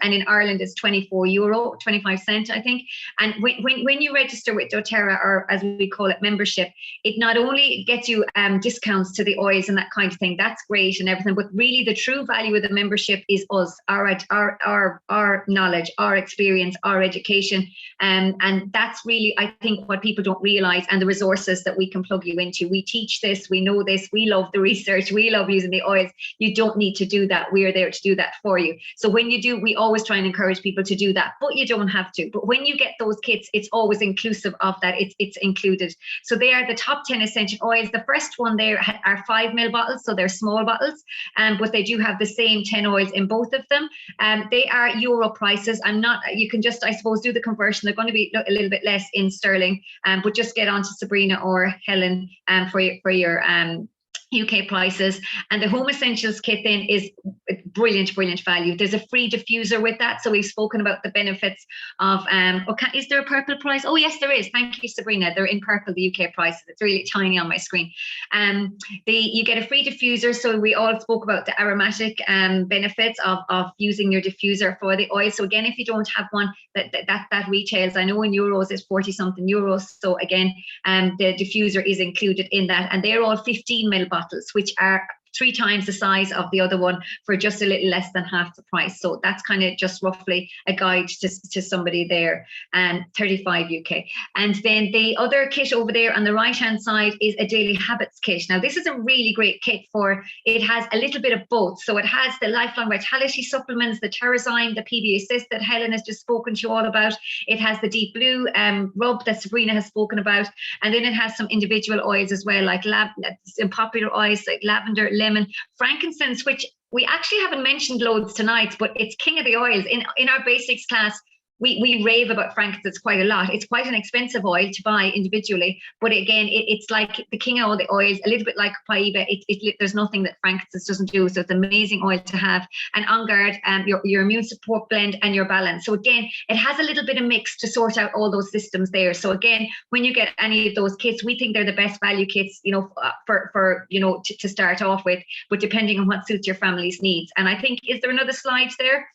and in Ireland is €24, 25 cents, I think. And when you register with doTERRA, or as we call it, membership, it not only gets you discounts to the oils and that kind of thing, that's great and everything, but really the true value of the membership is us, our knowledge, our experience, our education, and that's really, I think, what people don't realize, and the resources that we can plug you into. We teach this, we know this, we love the research, we love using the oils. You don't need to do that. We're there to do that for you. So when you do, we always try and encourage people to do that, but you don't have to. But when you get those kits, it's always inclusive of that. It's included. So they are the top 10 essential oils. The first one there are 5 ml bottles, so they're small bottles, but they do have the same 10 oils in both of them. They are euro prices. You can just, I suppose, do the conversion. They're going to be a little bit less in sterling, but just get on to Sabrina or Helen for your UK prices. And the Home Essentials Kit then is brilliant value. There's a free diffuser with that. So we've spoken about the benefits of, is there a purple price? Oh yes, there is. Thank you, Sabrina. They're in purple, the UK prices. It's really tiny on my screen. You get a free diffuser. So we all spoke about the aromatic benefits of using your diffuser for the oil. So again, if you don't have one that retails, I know in euros it's 40 something euros. So again, the diffuser is included in that, and they're all 15 ml bottles, which are 3 times the size of the other one for just a little less than half the price. So that's kind of just roughly a guide to somebody there, and 35 UK. And then the other kit over there on the right hand side is a daily habits kit. Now this is a really great kit it has a little bit of both. So it has the lifelong vitality supplements, the Terrazzdine, the PB Assist that Helen has just spoken to you all about. It has the deep blue rub that Sabrina has spoken about, and then it has some individual oils as well, like popular oils like lavender, lemon, frankincense, which we actually haven't mentioned loads tonight, but it's king of the oils. In our basics class, we rave about frankincense quite a lot. It's quite an expensive oil to buy individually, but again, it's like the king of all the oils, a little bit like Copaiba. There's nothing that frankincense doesn't do, so it's an amazing oil to have. And On Guard, your immune support blend and your balance. So again, it has a little bit of mix to sort out all those systems there. So again, when you get any of those kits, we think they're the best value kits, for to start off with, but depending on what suits your family's needs. And I think, is there another slide there?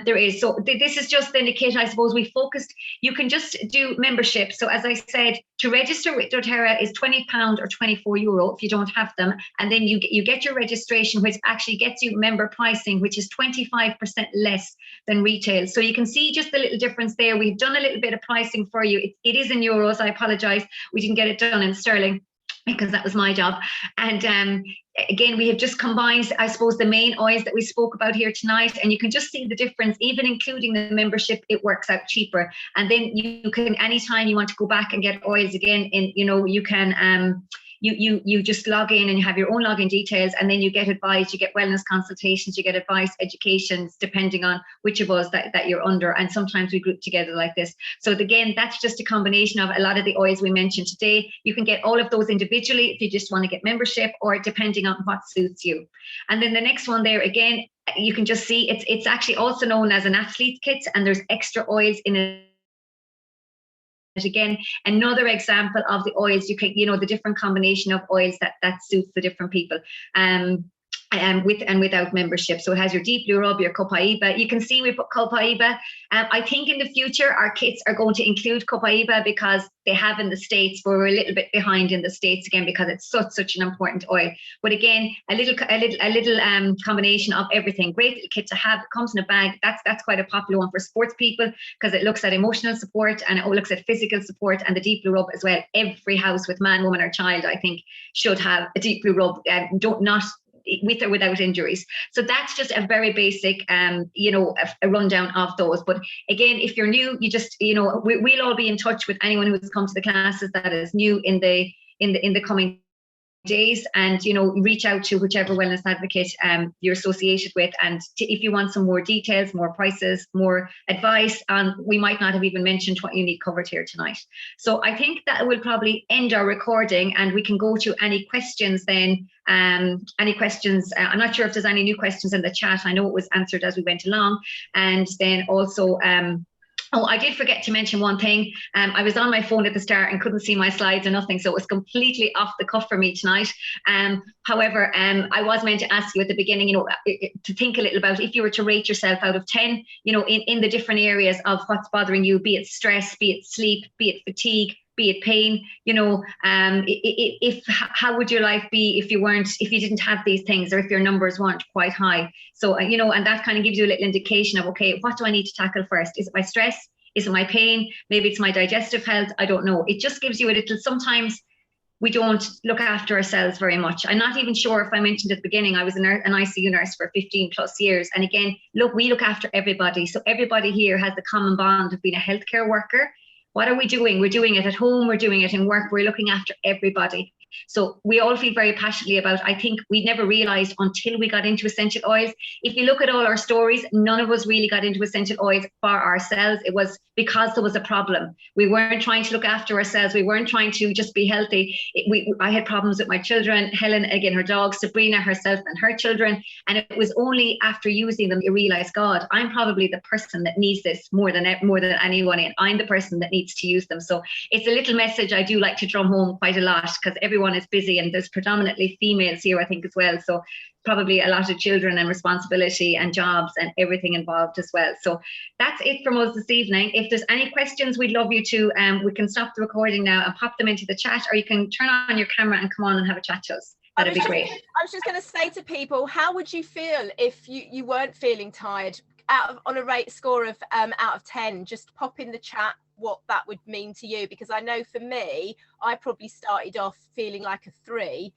There is. So this is just then the kit, I suppose. We focused, you can just do membership. So as I said, to register with doTERRA is £20 or €24 if you don't have them. And then you get your registration, which actually gets you member pricing, which is 25% less than retail. So you can see just the little difference there. We've done a little bit of pricing for you. It is in euros. I apologize. We didn't get it done in sterling, because that was my job. And again, we have just combined, I suppose, the main oils that we spoke about here tonight, and you can just see the difference. Even including the membership, it works out cheaper. And then you can, anytime you want to go back and get oils again, you can you just log in and you have your own login details, and then you get advice, you get wellness consultations, you get advice, educations, depending on which of us that you're under. And sometimes we group together like this. So again, that's just a combination of a lot of the oils we mentioned today. You can get all of those individually if you just want to get membership, or depending on what suits you. And then the next one there, again, you can just see it's actually also known as an athlete kit, and there's extra oils in it. Again, another example of the oils you can, the different combination of oils that suits the different people. With and without membership. So it has your deep blue rub, your Copaiba. You can see we put Copaiba. I think in the future our kits are going to include Copaiba, because they have in the States, but we're a little bit behind in the States again, because it's such an important oil. But again, a little combination of everything. Great little kit to have. It comes in a bag. That's quite a popular one for sports people, because it looks at emotional support and it looks at physical support, and the deep blue rub as well. Every house with man, woman or child, I think, should have a deep blue rub. Not with or without injuries. So that's just a very basic, a rundown of those. But again, if you're new, you just, we'll all be in touch with anyone who's come to the classes that is new in the coming days, and reach out to whichever wellness advocate you're associated with. And if you want some more details, more prices, more advice, we might not have even mentioned what you need covered here tonight. So I think that will probably end our recording, and we can go to any questions then. Any questions? I'm not sure if there's any new questions in the chat. I know it was answered as we went along. And then also oh, I did forget to mention one thing. I was on my phone at the start and couldn't see my slides or nothing, so it was completely off the cuff for me tonight. However, I was meant to ask you at the beginning, to think a little about if you were to rate yourself out of 10, in the different areas of what's bothering you, be it stress, be it sleep, be it fatigue, be it pain, how would your life be if you didn't have these things, or if your numbers weren't quite high? So, and that kind of gives you a little indication of, okay, what do I need to tackle first? Is it my stress? Is it my pain? Maybe it's my digestive health. I don't know. It just gives you a little, sometimes we don't look after ourselves very much. I'm not even sure if I mentioned at the beginning, I was an ICU nurse for 15 plus years. And again, we look after everybody. So everybody here has the common bond of being a healthcare worker. What are we doing? We're doing it at home. We're doing it in work. We're looking after everybody. So we all feel very passionately about, I think we never realized until we got into essential oils. If you look at all our stories, none of us really got into essential oils for ourselves. It was because there was a problem. We weren't trying to look after ourselves. We weren't trying to just be healthy. I had problems with my children, Helen, again, her dog, Sabrina herself and her children. And it was only after using them, you realize, God, I'm probably the person that needs this more than anyone. And I'm the person that needs to use them. So it's a little message I do like to drum home quite a lot, because everyone is busy and there's predominantly females here, I think, as well. So probably a lot of children and responsibility and jobs and everything involved as well. So that's it from us this evening. If there's any questions, we'd love you to, we can stop the recording now and pop them into the chat, or you can turn on your camera and come on and have a chat to us. That'd be great. I was just going to say to people, how would you feel if you weren't feeling tired? On a rate score of out of 10, just pop in the chat what that would mean to you, because I know for me, I probably started off feeling like a 3,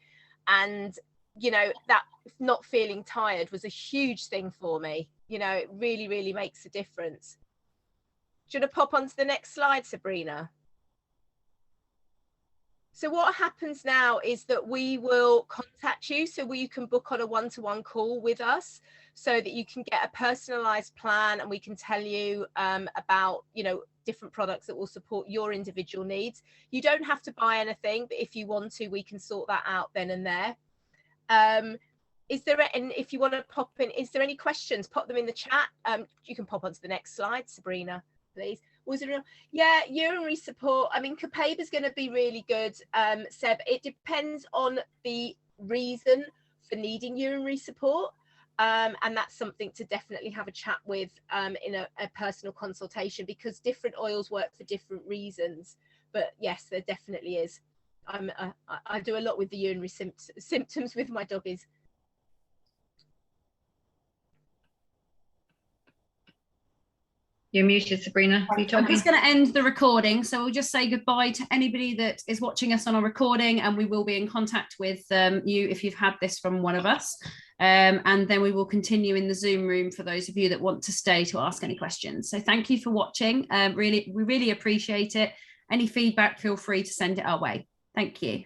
and you know, that not feeling tired was a huge thing for me. You know, it really, really makes a difference. Do you want to pop onto the next slide, Sabrina? So what happens now is that we will contact you, so you can book on a one-to-one call with us, so that you can get a personalized plan, and we can tell you about, you know, different products that will support your individual needs. You don't have to buy anything, but if you want to, we can sort that out then and there. Is there, and if you want to pop in, is there any questions? Pop them in the chat. You can pop onto the next slide, Sabrina, please. Was it urinary support? I mean, Copaiba is going to be really good, Seb. It depends on the reason for needing urinary support, and that's something to definitely have a chat with in a personal consultation, because different oils work for different reasons. But yes, there definitely is. I do a lot with the urinary symptoms with my doggies. You're muted, Sabrina. Are you talking? I'm just going to end the recording, so we'll just say goodbye to anybody that is watching us on a recording, and we will be in contact with you if you've had this from one of us, and then we will continue in the Zoom room for those of you that want to stay to ask any questions. So thank you for watching. We really appreciate it. Any feedback, feel free to send it our way. Thank you.